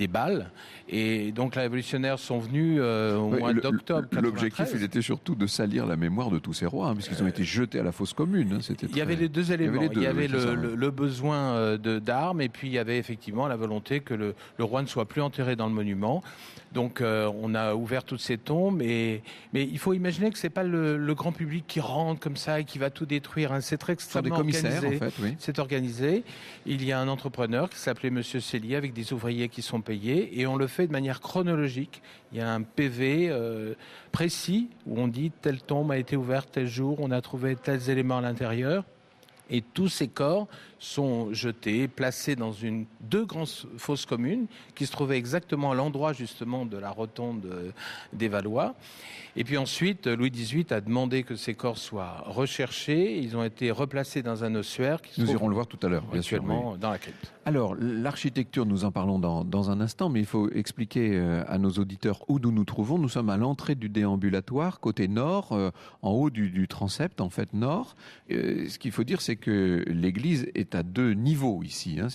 balles. Et donc, les révolutionnaires sont venus au mois d'octobre 93. L'objectif, il était surtout de salir la mémoire de tous ces rois, hein, puisqu'ils ont été jetés à la fosse commune. Hein. Il y avait les deux éléments. Il y avait le besoin d'armes, et puis il y avait effectivement la volonté que le roi ne soit plus enterré dans le monument. Donc on a ouvert toutes ces tombes, mais il faut imaginer que c'est pas le grand public qui rentre comme ça et qui va tout détruire. Hein. C'est très extrêmement organisé. En fait, oui. C'est organisé. Il y a un entrepreneur qui s'appelait Monsieur Cellier avec des ouvriers qui sont payés, et on le fait de manière chronologique. Il y a un PV précis où on dit telle tombe a été ouverte tel jour, on a trouvé tels éléments à l'intérieur. Et tous ces corps sont jetés, placés dans deux grandes fosses communes qui se trouvaient exactement à l'endroit justement de la rotonde des Valois. Et puis ensuite, Louis XVIII a demandé que ces corps soient recherchés. Ils ont été replacés dans un ossuaire qui se trouve... Nous irons le voir tout à l'heure, bien sûr. Actuellement, dans la crypte. Alors, l'architecture, nous en parlons dans un instant, mais il faut expliquer à nos auditeurs où nous nous trouvons. Nous sommes à l'entrée du déambulatoire, côté nord, en haut du transept, en fait, nord. Ce qu'il faut dire, c'est que l'église est à deux niveaux ici. Hein.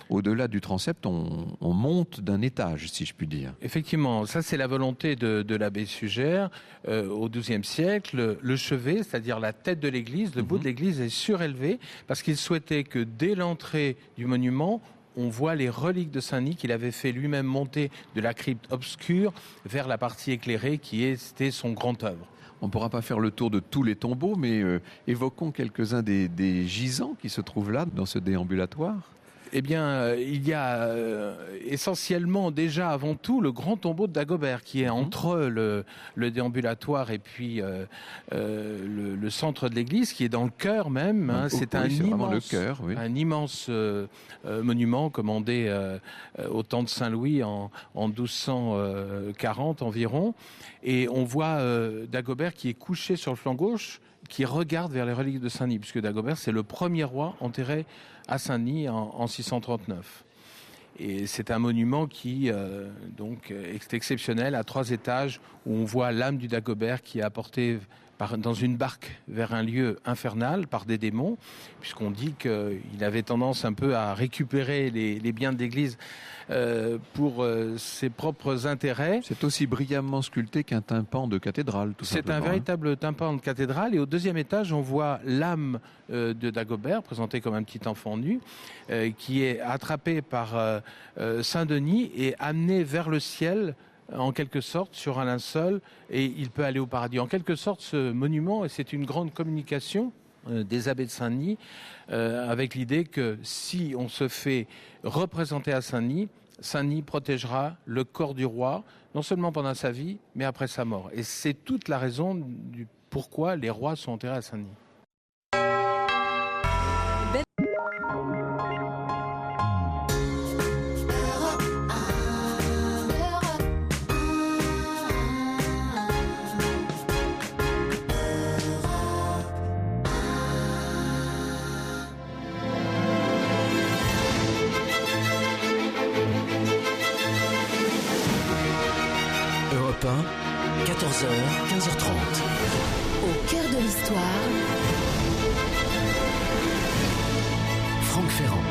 Au-delà du transept, on monte d'un étage, si je puis dire. Effectivement, ça c'est la volonté de l'abbé Sugère. Au XIIe siècle, le chevet, c'est-à-dire la tête de l'église, le bout de l'église est surélevé parce qu'il souhaitait que dès l'entrée du monument, on voit les reliques de Saint-Denis qu'il avait fait lui-même monter de la crypte obscure vers la partie éclairée qui était son grand œuvre. On ne pourra pas faire le tour de tous les tombeaux, mais évoquons quelques-uns des gisants qui se trouvent là, dans ce déambulatoire. Eh bien, il y a essentiellement, déjà avant tout, le grand tombeau de Dagobert, qui est entre le déambulatoire et puis le centre de l'église, qui est dans le cœur même. Hein. C'est un immense monument commandé au temps de Saint-Louis en 1240 environ. Et on voit Dagobert qui est couché sur le flanc gauche, qui regarde vers les reliques de Saint-Denis, puisque Dagobert, c'est le premier roi enterré à Saint-Denis en 639. Et c'est un monument qui donc est exceptionnel, à 3 étages, où on voit l'âme du Dagobert qui est apportée dans une barque vers un lieu infernal par des démons, puisqu'on dit qu'il avait tendance un peu à récupérer les biens de l'Église pour ses propres intérêts. C'est aussi brillamment sculpté qu'un tympan de cathédrale, tout simplement. C'est un véritable tympan de cathédrale, et au deuxième étage, on voit l'âme de Dagobert, présenté comme un petit enfant nu, qui est attrapé par Saint-Denis et amené vers le ciel, en quelque sorte, sur un linceul, et il peut aller au paradis. En quelque sorte, ce monument, et c'est une grande communication des abbés de Saint-Denis, avec l'idée que si on se fait représenter à Saint-Denis, Saint-Denis protégera le corps du roi, non seulement pendant sa vie, mais après sa mort. Et c'est toute la raison du pourquoi les rois sont enterrés à Saint-Denis. Europe 1, 14h, 15h30. Au cœur de l'histoire, Franck Ferrand.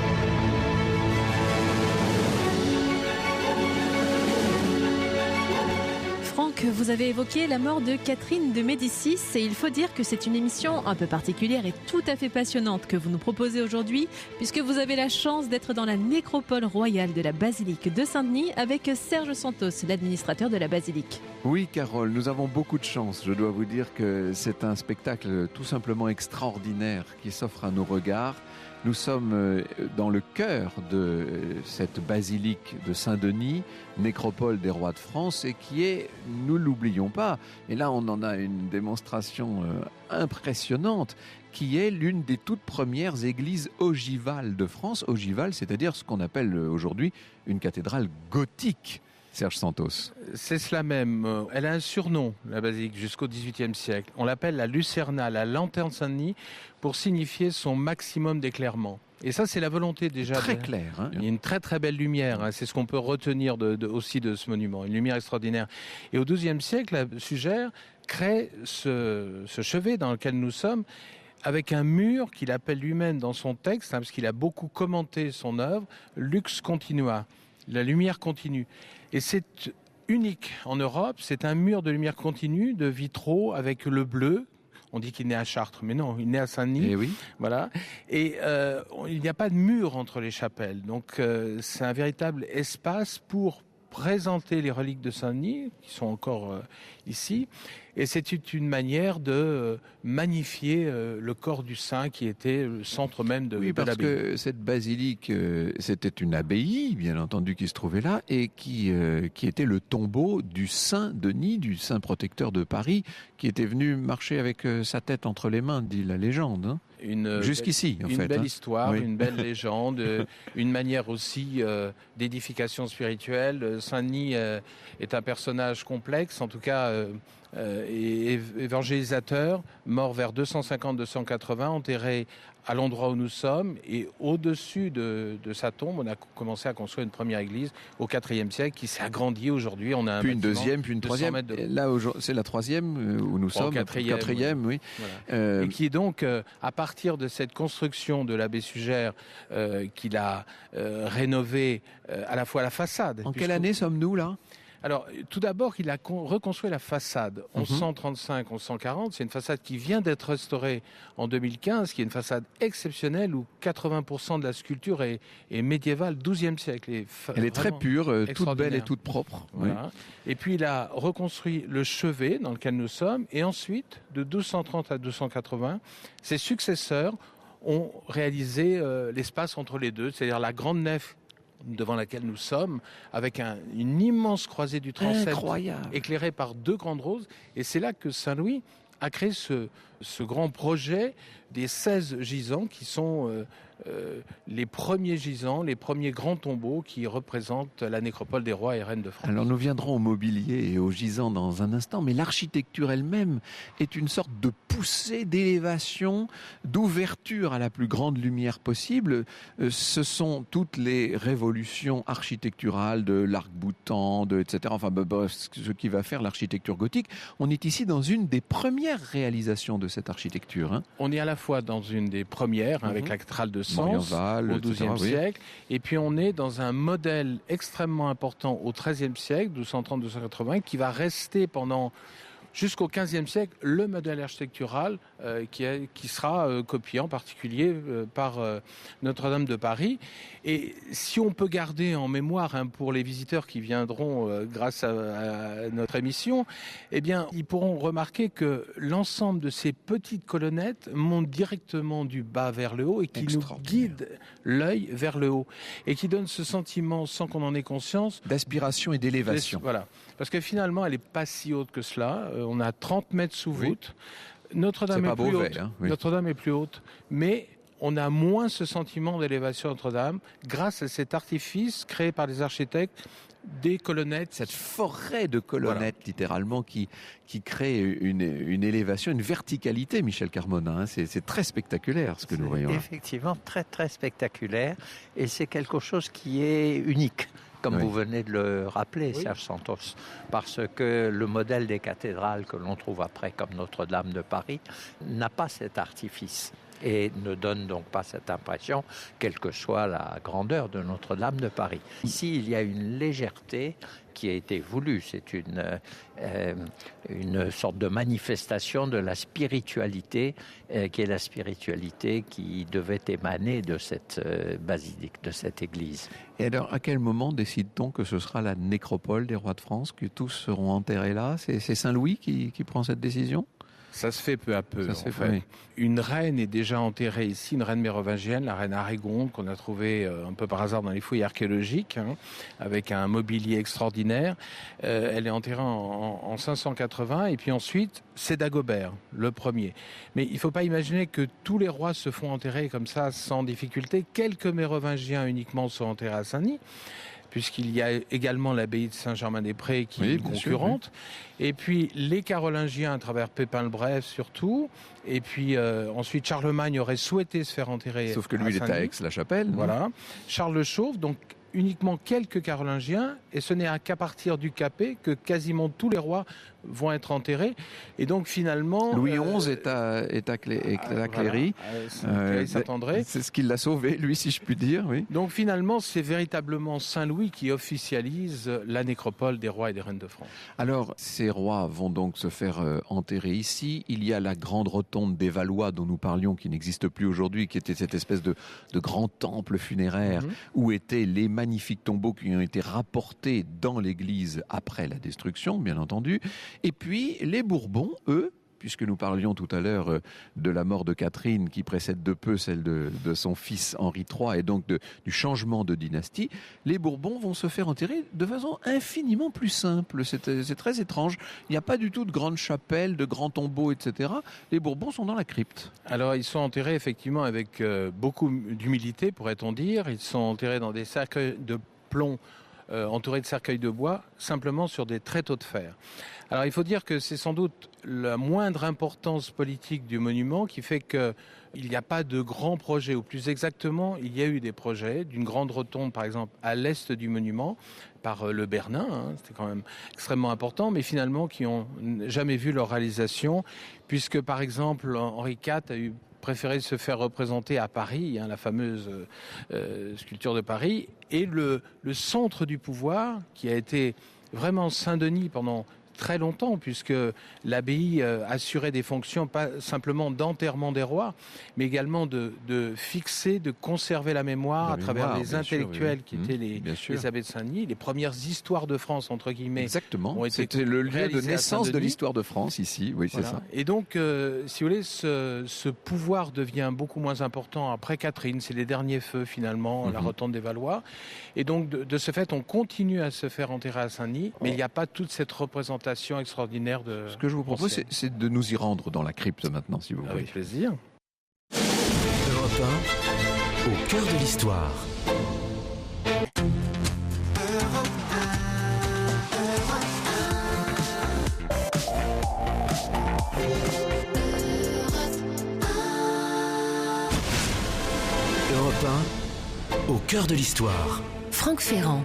Franck, vous avez évoqué la mort de Catherine de Médicis et il faut dire que c'est une émission un peu particulière et tout à fait passionnante que vous nous proposez aujourd'hui, puisque vous avez la chance d'être dans la nécropole royale de la basilique de Saint-Denis avec Serge Santos, l'administrateur de la basilique. Oui, Carole, nous avons beaucoup de chance. Je dois vous dire que c'est un spectacle tout simplement extraordinaire qui s'offre à nos regards. Nous sommes dans le cœur de cette basilique de Saint-Denis, nécropole des rois de France, et qui est, nous l'oublions pas, et là on en a une démonstration impressionnante, qui est l'une des toutes premières églises ogivales de France. Ogivale, c'est-à-dire ce qu'on appelle aujourd'hui une cathédrale gothique. Serge Santos. C'est cela même. Elle a un surnom, la basilique, jusqu'au XVIIIe siècle. On l'appelle la Lucerna, la lanterne Saint-Denis, pour signifier son maximum d'éclairement. Et ça, c'est la volonté déjà. Très clair. Hein. Il y a une très très belle lumière. Hein. C'est ce qu'on peut retenir aussi de ce monument. Une lumière extraordinaire. Et au XIIe siècle, la Sugère crée ce chevet dans lequel nous sommes, avec un mur qu'il appelle lui-même dans son texte, parce qu'il a beaucoup commenté son œuvre, Lux Continua, la lumière continue. Et c'est unique en Europe, c'est un mur de lumière continue, de vitraux avec le bleu. On dit qu'il naît à Chartres, mais non, il naît à Saint-Denis. Et oui. Voilà. Et il n'y a pas de mur entre les chapelles. Donc c'est un véritable espace pour présenter les reliques de Saint-Denis, qui sont encore ici. Et c'est une manière de magnifier le corps du saint qui était le centre même de l'abbaye. Oui, parce que cette basilique, c'était une abbaye, bien entendu, qui se trouvait là, et qui était le tombeau du saint Denis, du saint protecteur de Paris, qui était venu marcher avec sa tête entre les mains, dit la légende. Hein. Jusqu'ici, en fait. Une belle histoire, oui. Une belle légende, une manière aussi d'édification spirituelle. Saint-Denis est un personnage complexe, en tout cas évangélisateur, mort vers 250-280, enterré à l'endroit où nous sommes, et au-dessus de sa tombe, on a commencé à construire une première église au IVe siècle qui s'est agrandie aujourd'hui. On a un puis une bâtiment deuxième, puis une troisième. Là, c'est la troisième où nous sommes. Quatrième, oui. Voilà. Et qui est donc, à partir de cette construction de l'abbé Sugère, qu'il a rénové à la fois la façade. En quelle année sommes-nous là ? Alors, tout d'abord, il a reconstruit la façade. 1135-1140, c'est une façade qui vient d'être restaurée en 2015, qui est une façade exceptionnelle où 80% de la sculpture est médiévale, 12e siècle. Elle est très pure, toute belle et toute propre. Voilà. Oui. Et puis, il a reconstruit le chevet dans lequel nous sommes. Et ensuite, de 1230 à 1280, ses successeurs ont réalisé l'espace entre les deux, c'est-à-dire la grande nef devant laquelle nous sommes, avec une immense croisée du transept éclairée par deux grandes roses. Et c'est là que Saint-Louis a créé ce ce grand projet des 16 gisants qui sont les premiers gisants, les premiers grands tombeaux qui représentent la nécropole des rois et reines de France. Alors nous viendrons au mobilier et aux gisants dans un instant, mais l'architecture elle-même est une sorte de poussée, d'élévation, d'ouverture à la plus grande lumière possible. Ce sont toutes les révolutions architecturales de l'arc-boutant, etc. Enfin, ce qui va faire l'architecture gothique. On est ici dans une des premières réalisations de cette architecture. Hein. On est à la fois dans une des premières, avec la cathédrale de Sens au XIIe siècle, et puis on est dans un modèle extrêmement important au XIIIe siècle, 1230-1280, qui va rester pendant jusqu'au XVe siècle le modèle architectural qui sera copié en particulier par Notre-Dame de Paris. Et si on peut garder en mémoire pour les visiteurs qui viendront grâce à notre émission, eh bien, ils pourront remarquer que l'ensemble de ces petites colonnettes montent directement du bas vers le haut et qui nous guident l'œil vers le haut et qui donnent ce sentiment, sans qu'on en ait conscience, d'aspiration et d'élévation. Voilà. Parce que finalement, elle n'est pas si haute que cela. On a 30 mètres sous voûte. Notre-Dame est plus haute. Hein, oui. Notre-Dame est plus haute. Mais on a moins ce sentiment d'élévation à Notre-Dame grâce à cet artifice créé par les architectes des colonnettes. Cette forêt de colonnettes, littéralement, qui crée une élévation, une verticalité, Michel Carmona. Hein. C'est très spectaculaire ce que nous voyons. Effectivement, très très spectaculaire. Et c'est quelque chose qui est unique. Comme vous venez de le rappeler, Serge Santos, parce que le modèle des cathédrales que l'on trouve après, comme Notre-Dame de Paris, n'a pas cet artifice et ne donne donc pas cette impression, quelle que soit la grandeur de Notre-Dame de Paris. Ici, il y a une légèreté qui a été voulue. C'est une sorte de manifestation de la spiritualité, qui est la spiritualité qui devait émaner de cette basilique, de cette église. Et alors, à quel moment décide-t-on que ce sera la nécropole des rois de France, que tous seront enterrés là ? C'est Saint-Louis qui prend cette décision ? Ça se fait peu à peu, en fait. Oui. Une reine est déjà enterrée ici, une reine mérovingienne, la reine Arégonde, qu'on a trouvée un peu par hasard dans les fouilles archéologiques, avec un mobilier extraordinaire. Elle est enterrée en 580, et puis ensuite, c'est Dagobert, le premier. Mais il ne faut pas imaginer que tous les rois se font enterrer comme ça, sans difficulté. Quelques mérovingiens uniquement sont enterrés à Saint-Denis, puisqu'il y a également l'abbaye de Saint-Germain-des-Prés qui est concurrente. Sûr, oui. Et puis les Carolingiens à travers Pépin le Bref surtout. Et puis ensuite Charlemagne aurait souhaité se faire enterrer. Sauf que lui, il est à Aix-la-Chapelle. Voilà. Charles le Chauve, donc uniquement quelques Carolingiens, et ce n'est qu'à partir du Capet que quasiment tous les rois vont être enterrés. Et donc finalement... Louis XI est à Cléry. Saint-André. C'est ce qui l'a sauvé, lui, si je puis dire. Oui. Donc finalement, c'est véritablement Saint-Louis qui officialise la nécropole des rois et des reines de France. Alors, ces rois vont donc se faire enterrer ici. Il y a la grande rotonde des Valois dont nous parlions, qui n'existe plus aujourd'hui, qui était cette espèce de grand temple funéraire où étaient les magnifiques tombeaux qui ont été rapportés dans l'église après la destruction, bien entendu. Et puis, les Bourbons, eux, puisque nous parlions tout à l'heure de la mort de Catherine qui précède de peu celle de son fils Henri III et donc du changement de dynastie, les Bourbons vont se faire enterrer de façon infiniment plus simple. C'est très étrange. Il n'y a pas du tout de grande chapelle, de grands tombeaux, etc. Les Bourbons sont dans la crypte. Alors, ils sont enterrés effectivement avec beaucoup d'humilité, pourrait-on dire. Ils sont enterrés dans des cercueils de plomb entourés de cercueils de bois, simplement sur des tréteaux de fer. Alors il faut dire que c'est sans doute la moindre importance politique du monument qui fait qu'il n'y a pas de grands projets, ou plus exactement, il y a eu des projets d'une grande rotonde, par exemple, à l'est du monument, par le Bernin, c'était quand même extrêmement important, mais finalement qui n'ont jamais vu leur réalisation, puisque par exemple Henri IV a eu préféré se faire représenter à Paris, la fameuse sculpture de Paris, et le centre du pouvoir, qui a été vraiment Saint-Denis pendant très longtemps, puisque l'abbaye assurait des fonctions pas simplement d'enterrement des rois, mais également de fixer, de conserver la mémoire à travers les intellectuels qui étaient les abbés de Saint-Denis. Les premières histoires de France, entre guillemets. Exactement. C'était le lieu de naissance de l'histoire de France ici. Oui, c'est ça. Et donc, si vous voulez, ce pouvoir devient beaucoup moins important après Catherine. C'est les derniers feux, finalement, la rotonde des Valois. Et donc, de ce fait, on continue à se faire enterrer à Saint-Denis, mais il n'y a pas toute cette représentation prestations extraordinaires de... Ce que je vous propose, anciennes. c'est de nous y rendre dans la crypte maintenant, si vous voulez. Avec plaisir. Europe 1, au cœur de l'histoire. Europe 1, au cœur de l'histoire. Franck Ferrand.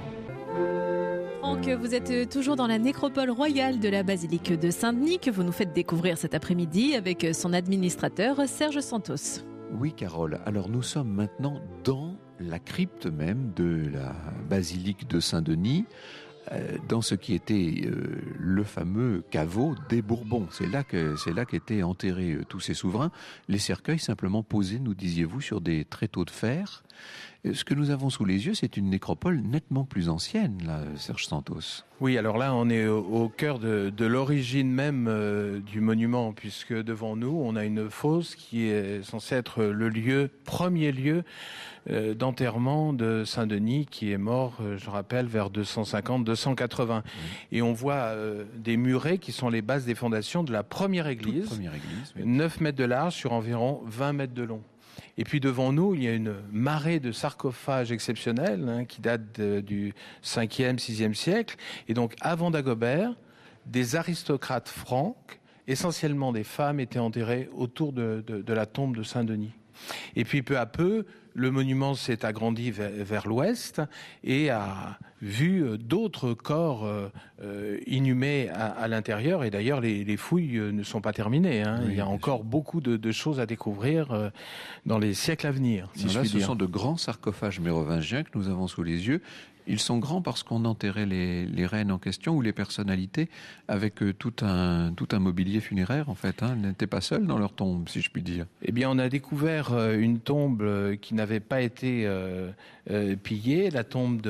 Franck, vous êtes toujours dans la nécropole royale de la basilique de Saint-Denis que vous nous faites découvrir cet après-midi avec son administrateur Serge Santos. Oui, Carole. Alors, nous sommes maintenant dans la crypte même de la basilique de Saint-Denis, dans ce qui était le fameux caveau des Bourbons. C'est là qu'étaient enterrés tous ces souverains. Les cercueils simplement posés, nous disiez-vous, sur des tréteaux de fer. Ce que nous avons sous les yeux, c'est une nécropole nettement plus ancienne, là, Serge Santos. Oui, alors là, on est au cœur de l'origine même du monument, puisque devant nous, on a une fosse qui est censée être le premier lieu d'enterrement de Saint-Denis, qui est mort, je rappelle, vers 250-280. Et on voit des murets qui sont les bases des fondations de la première église, oui. 9 mètres de large sur environ 20 mètres de long. Et puis devant nous, il y a une marée de sarcophages exceptionnels qui datent du 5e, 6e siècle. Et donc, avant Dagobert, des aristocrates francs, essentiellement des femmes, étaient enterrées autour de la tombe de Saint-Denis. Et puis peu à peu, le monument s'est agrandi vers l'ouest et a vu d'autres corps inhumés à l'intérieur. Et d'ailleurs, les fouilles ne sont pas terminées. Oui, il y a encore beaucoup de choses à découvrir dans les siècles à venir, si je puis dire. Ce sont de grands sarcophages mérovingiens que nous avons sous les yeux. Ils sont grands parce qu'on enterrait les reines en question ou les personnalités avec tout un mobilier funéraire, en fait. Elles n'étaient pas seules dans leur tombe, si je puis dire. Eh bien, on a découvert une tombe qui n'avait pas été pillée, la tombe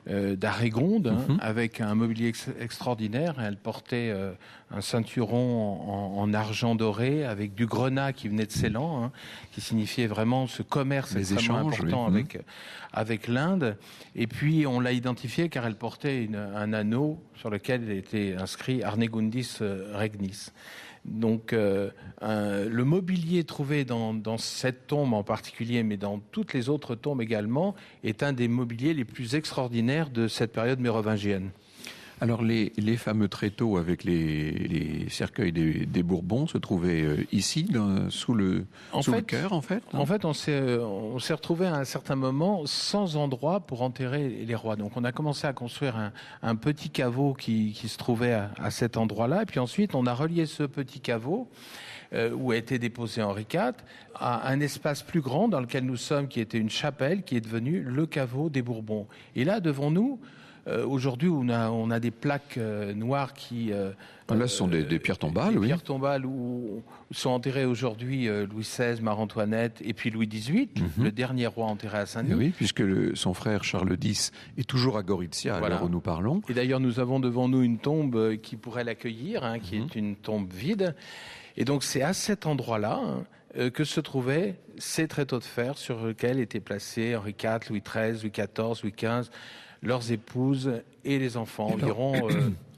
d'Arégonde, avec un mobilier extraordinaire. Elle portait un ceinturon en argent doré avec du grenat qui venait de Ceylan, qui signifiait vraiment ce commerce extrêmement important avec l'Inde. Et puis on l'a identifiée car elle portait un anneau sur lequel était inscrit Arnegundis Regnis. Donc le mobilier trouvé dans cette tombe en particulier, mais dans toutes les autres tombes également, est un des mobiliers les plus extraordinaires de cette période mérovingienne. Alors les fameux tréteaux avec les cercueils des Bourbons se trouvaient ici, sous le chœur, en fait. En fait, on s'est retrouvé à un certain moment sans endroit pour enterrer les rois. Donc on a commencé à construire un petit caveau qui se trouvait à cet endroit-là. Et puis ensuite, on a relié ce petit caveau où a été déposé Henri IV, à un espace plus grand dans lequel nous sommes, qui était une chapelle, qui est devenue le caveau des Bourbons. Et là, devant nous, aujourd'hui, on a des plaques noires qui... là, ce sont des pierres tombales, pierres tombales où sont enterrés aujourd'hui Louis XVI, Marie-Antoinette et puis Louis XVIII, le dernier roi enterré à Saint-Denis. Oui, puisque son frère Charles X est toujours à Gorizia, à l'heure où nous parlons. Et d'ailleurs, nous avons devant nous une tombe qui pourrait l'accueillir, qui est une tombe vide. Et donc, c'est à cet endroit-là que se trouvaient ces tréteaux de fer sur lesquels étaient placés Henri IV, Louis XIII, Louis XIV, Louis XV, leurs épouses et les enfants, environ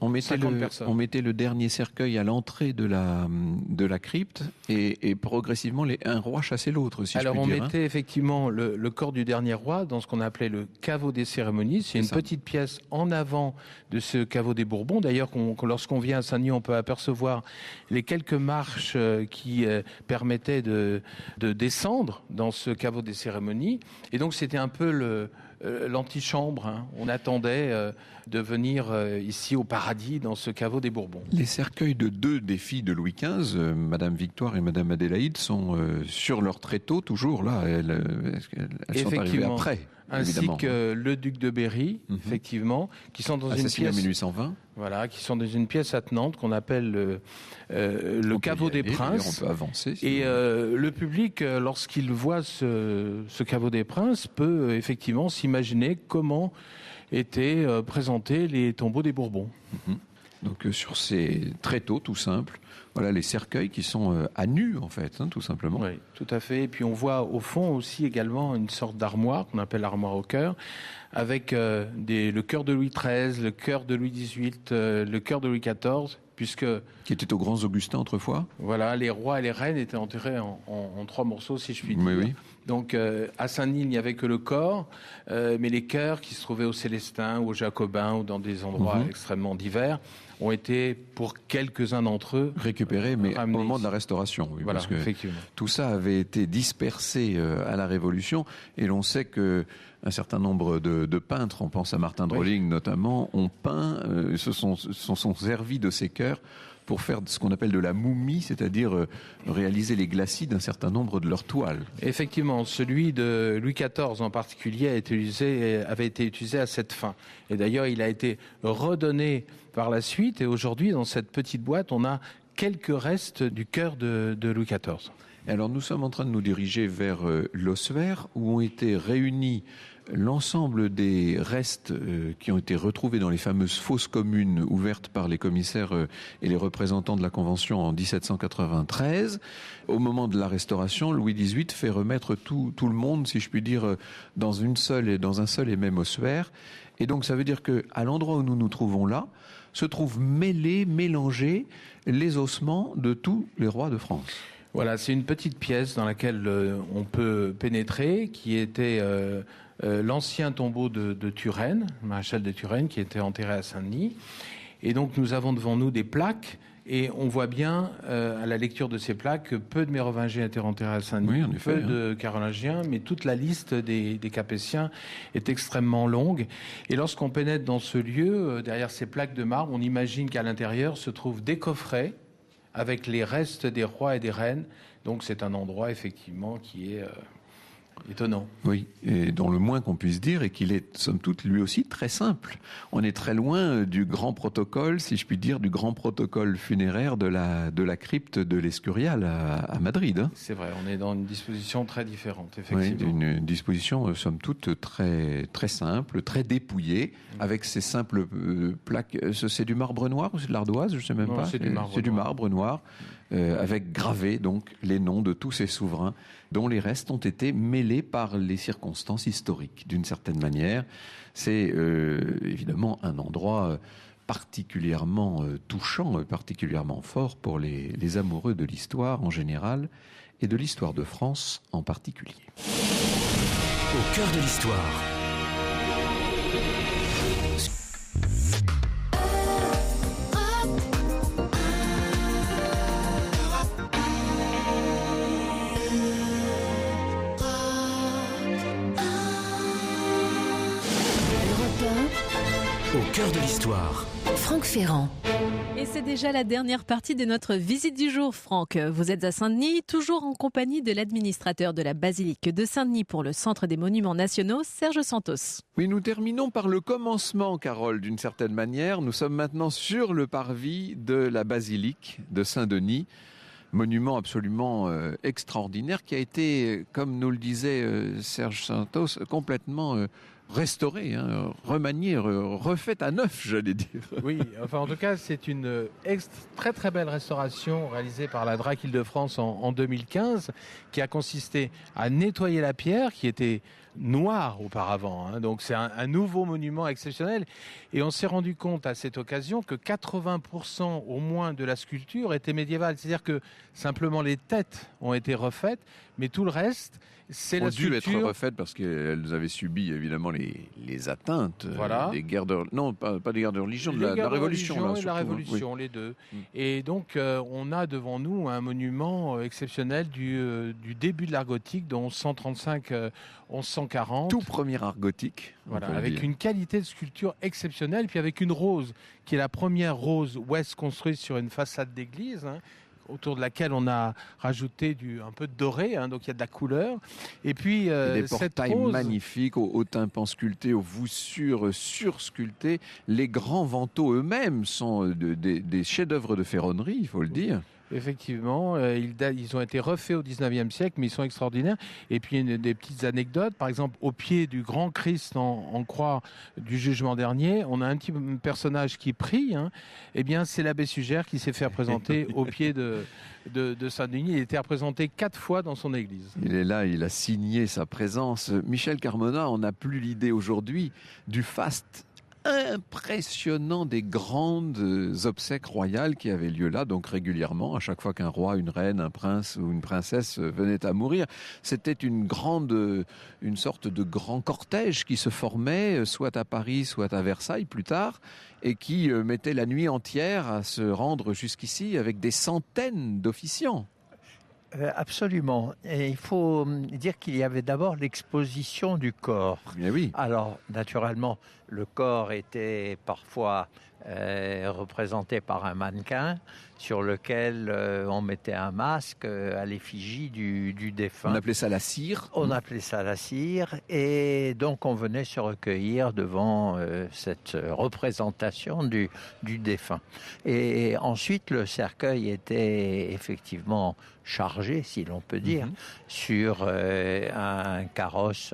50 personnes. On mettait le dernier cercueil à l'entrée de la crypte et progressivement un roi chassait l'autre, si Alors je puis dire. Alors on mettait effectivement le corps du dernier roi dans ce qu'on appelait le caveau des cérémonies. C'est une petite pièce en avant de ce caveau des Bourbons. D'ailleurs, lorsqu'on vient à Saint-Denis, on peut apercevoir les quelques marches qui permettaient de descendre dans ce caveau des cérémonies. Et donc c'était un peu l'antichambre. On attendait de venir ici au paradis dans ce caveau des Bourbons. Les cercueils de deux des filles de Louis XV, Madame Victoire et Madame Adélaïde, sont sur leur tréteau toujours là. Elles sont arrivées après. Ainsi évidemment. Que le duc de Berry, effectivement, qui sont dans une pièce... en 1820. Voilà, qui sont dans une pièce attenante qu'on appelle le caveau des Princes. On peut avancer. Et le public, lorsqu'il voit ce caveau des Princes, peut effectivement s'imaginer comment étaient présentés les tombeaux des Bourbons. Donc sur ces tréteaux tout simples, Voilà les cercueils qui sont à nu, en fait, tout simplement. Oui, tout à fait. Et puis on voit au fond aussi également une sorte d'armoire qu'on appelle l'armoire au cœur, avec le cœur de Louis XIII, le cœur de Louis XVIII, le cœur de Louis XIV, puisque... Qui était aux Grands Augustins autrefois. Voilà, les rois et les reines étaient enterrés en 3 morceaux, si je puis dire. Oui. Donc à Saint-Denis, il n'y avait que le corps, mais les cœurs qui se trouvaient aux Célestins ou aux Jacobins ou dans des endroits extrêmement divers ont été, pour quelques-uns d'entre eux, récupérés, mais au moment de la Restauration. Oui, voilà, parce que effectivement. Tout ça avait été dispersé à la Révolution, et l'on sait que un certain nombre de peintres, on pense à Martin Drolling notamment, ont peint, se sont servis de ces cœurs pour faire ce qu'on appelle de la moumie, c'est-à-dire réaliser les glacis d'un certain nombre de leurs toiles. Effectivement, celui de Louis XIV en particulier avait été utilisé à cette fin. Et d'ailleurs, il a été redonné par la suite. Et aujourd'hui, dans cette petite boîte, on a quelques restes du cœur de Louis XIV. Alors, nous sommes en train de nous diriger vers l'Ossuaire, où ont été réunis l'ensemble des restes qui ont été retrouvés dans les fameuses fosses communes ouvertes par les commissaires et les représentants de la Convention en 1793. Au moment de la Restauration, Louis XVIII fait remettre tout le monde, si je puis dire, dans un seul et même ossuaire. Et donc ça veut dire qu'à l'endroit où nous nous trouvons là, se trouvent mélangés les ossements de tous les rois de France. Voilà, c'est une petite pièce dans laquelle on peut pénétrer, qui était l'ancien tombeau de Turenne, maréchal de Turenne, qui était enterré à Saint-Denis. Et donc nous avons devant nous des plaques, et on voit bien à la lecture de ces plaques que peu de Mérovingiens étaient enterrés à Saint-Denis, peu de Carolingiens, mais toute la liste des Capétiens est extrêmement longue. Et lorsqu'on pénètre dans ce lieu, derrière ces plaques de marbre, on imagine qu'à l'intérieur se trouvent des coffrets avec les restes des rois et des reines. Donc c'est un endroit effectivement qui est étonnant. Oui, et dont le moins qu'on puisse dire est qu'il est, somme toute, lui aussi très simple. On est très loin du grand protocole, si je puis dire, du grand protocole funéraire de la crypte de l'Escurial à Madrid. C'est vrai, on est dans une disposition très différente, effectivement. Oui, une disposition, somme toute, très, très simple, très dépouillée, avec ces simples plaques. C'est du marbre noir ou c'est de l'ardoise? Je ne sais même pas. C'est du marbre noir. Avec gravés donc les noms de tous ces souverains dont les restes ont été mêlés par les circonstances historiques. D'une certaine manière, c'est évidemment un endroit particulièrement touchant, particulièrement fort pour les amoureux de l'histoire en général et de l'histoire de France en particulier. Au cœur de l'histoire. Au cœur de l'histoire. Franck Ferrand. Et c'est déjà la dernière partie de notre visite du jour, Franck. Vous êtes à Saint-Denis, toujours en compagnie de l'administrateur de la basilique de Saint-Denis pour le Centre des Monuments Nationaux, Serge Santos. Oui, nous terminons par le commencement, Carole, d'une certaine manière. Nous sommes maintenant sur le parvis de la basilique de Saint-Denis. Monument absolument extraordinaire qui a été, comme nous le disait Serge Santos, complètement restauré, remanié, refait à neuf, j'allais dire. Oui, enfin en tout cas c'est une très très belle restauration réalisée par la DRAC Île-de-France en 2015 qui a consisté à nettoyer la pierre qui était noire auparavant. Donc c'est un nouveau monument exceptionnel et on s'est rendu compte à cette occasion que 80% au moins de la sculpture était médiévale. C'est-à-dire que simplement les têtes ont été refaites, mais tout le reste, c'est la sculpture. Ont dû être refaites parce qu'elles avaient subi évidemment les atteintes des guerres de... Non, pas des guerres de religion, de la Révolution. La Révolution, oui. Les deux. Et donc on a devant nous un monument exceptionnel du début de l'art gothique, de 1135 1140. Tout premier art gothique. Voilà, avec une qualité de sculpture exceptionnelle, puis avec une rose, qui est la première rose ouest construite sur une façade d'église, autour de laquelle on a rajouté un peu de doré, donc il y a de la couleur. Et puis des cette portails rose magnifiques, aux tympans sculptés, aux voussures sursculptées. Les grands vantaux eux-mêmes sont des chefs-d'œuvre de ferronnerie, il faut le dire. Effectivement, ils ont été refaits au 19e siècle, mais ils sont extraordinaires. Et puis, des petites anecdotes. Par exemple, au pied du grand Christ en croix du jugement dernier, on a un petit personnage qui prie. Eh bien, c'est l'abbé Sugère qui s'est fait représenter au pied de Saint-Denis. Il était représenté 4 fois dans son église. Il est là, il a signé sa présence. Michel Carmona, on n'a plus l'idée aujourd'hui du faste impressionnant des grandes obsèques royales qui avaient lieu là, donc régulièrement, à chaque fois qu'un roi, une reine, un prince ou une princesse venait à mourir. C'était une sorte de grand cortège qui se formait, soit à Paris, soit à Versailles plus tard, et qui mettait la nuit entière à se rendre jusqu'ici avec des centaines d'officiants. Absolument. Et il faut dire qu'il y avait d'abord l'exposition du corps. Mais oui. Alors, naturellement, le corps était parfois représenté par un mannequin sur lequel on mettait un masque à l'effigie du défunt. On appelait ça la cire. On appelait ça la cire. Et donc, on venait se recueillir devant cette représentation du défunt. Et ensuite, le cercueil était effectivement chargé, si l'on peut dire, sur un carrosse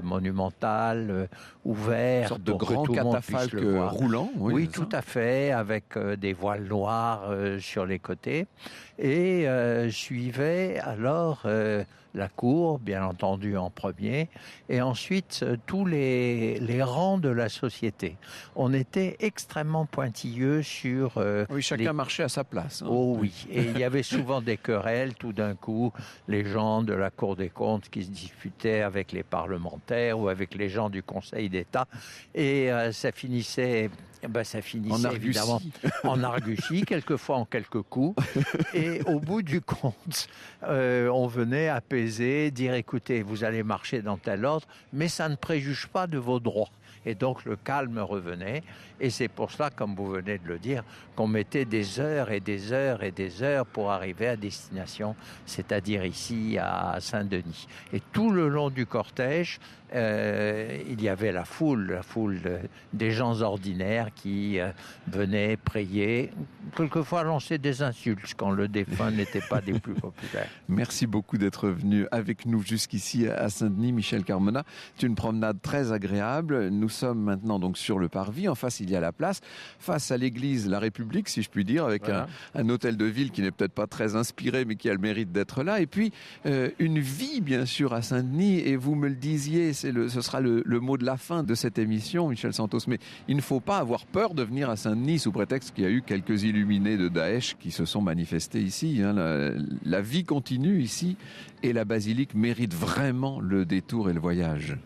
monumental, ouvert. Une sorte de grand catafalque roulant. Oui, tout à fait, avec des voiles noirs sur les côtés. Et suivait alors la cour, bien entendu en premier, et ensuite tous les rangs de la société. On était extrêmement pointilleux sur... oui, chacun marchait à sa place. Oh oui, et il y avait souvent des querelles, tout d'un coup, les gens de la Cour des comptes qui se disputaient avec les parlementaires ou avec les gens du Conseil d'État, et ça finissait évidemment en argutie, quelquefois en quelques coups. Et au bout du compte, on venait apaiser, dire écoutez, vous allez marcher dans tel ordre, mais ça ne préjuge pas de vos droits. Et donc le calme revenait. Et c'est pour cela, comme vous venez de le dire, qu'on mettait des heures et des heures et des heures pour arriver à destination, c'est-à-dire ici à Saint-Denis. Et tout le long du cortège, il y avait la foule des gens ordinaires qui venaient prier, quelquefois lancer des insultes quand le défunt n'était pas des plus populaires. Merci beaucoup d'être venu avec nous jusqu'ici à Saint-Denis, Michel Carmona. C'est une promenade très agréable. Nous sommes maintenant donc sur le parvis. En face, il y a la place. Face à l'église La République, si je puis dire, avec un hôtel de ville qui n'est peut-être pas très inspiré, mais qui a le mérite d'être là. Et puis, une vie, bien sûr, à Saint-Denis. Et vous me le disiez, ce sera le mot de la fin de cette émission, Michel Santos. Mais il ne faut pas avoir peur de venir à Saint-Denis sous prétexte qu'il y a eu quelques illuminés de Daesh qui se sont manifestés ici. La vie continue ici et la basilique mérite vraiment le détour et le voyage.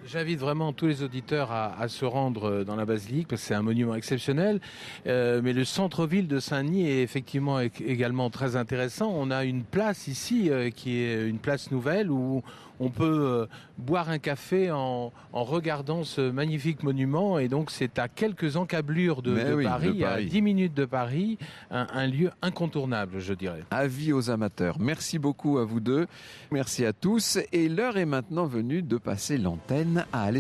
J'invite vraiment tous les auditeurs à se rendre dans la basilique parce que c'est un monument exceptionnel. Mais le centre-ville de Saint-Denis est effectivement également très intéressant. On a une place ici qui est une place nouvelle où on peut boire un café en regardant ce magnifique monument. Et donc c'est à quelques encablures de Paris, à 10 minutes de Paris, un lieu incontournable, je dirais. Avis aux amateurs. Merci beaucoup à vous deux. Merci à tous. Et l'heure est maintenant venue de passer l'antenne à Alessandro.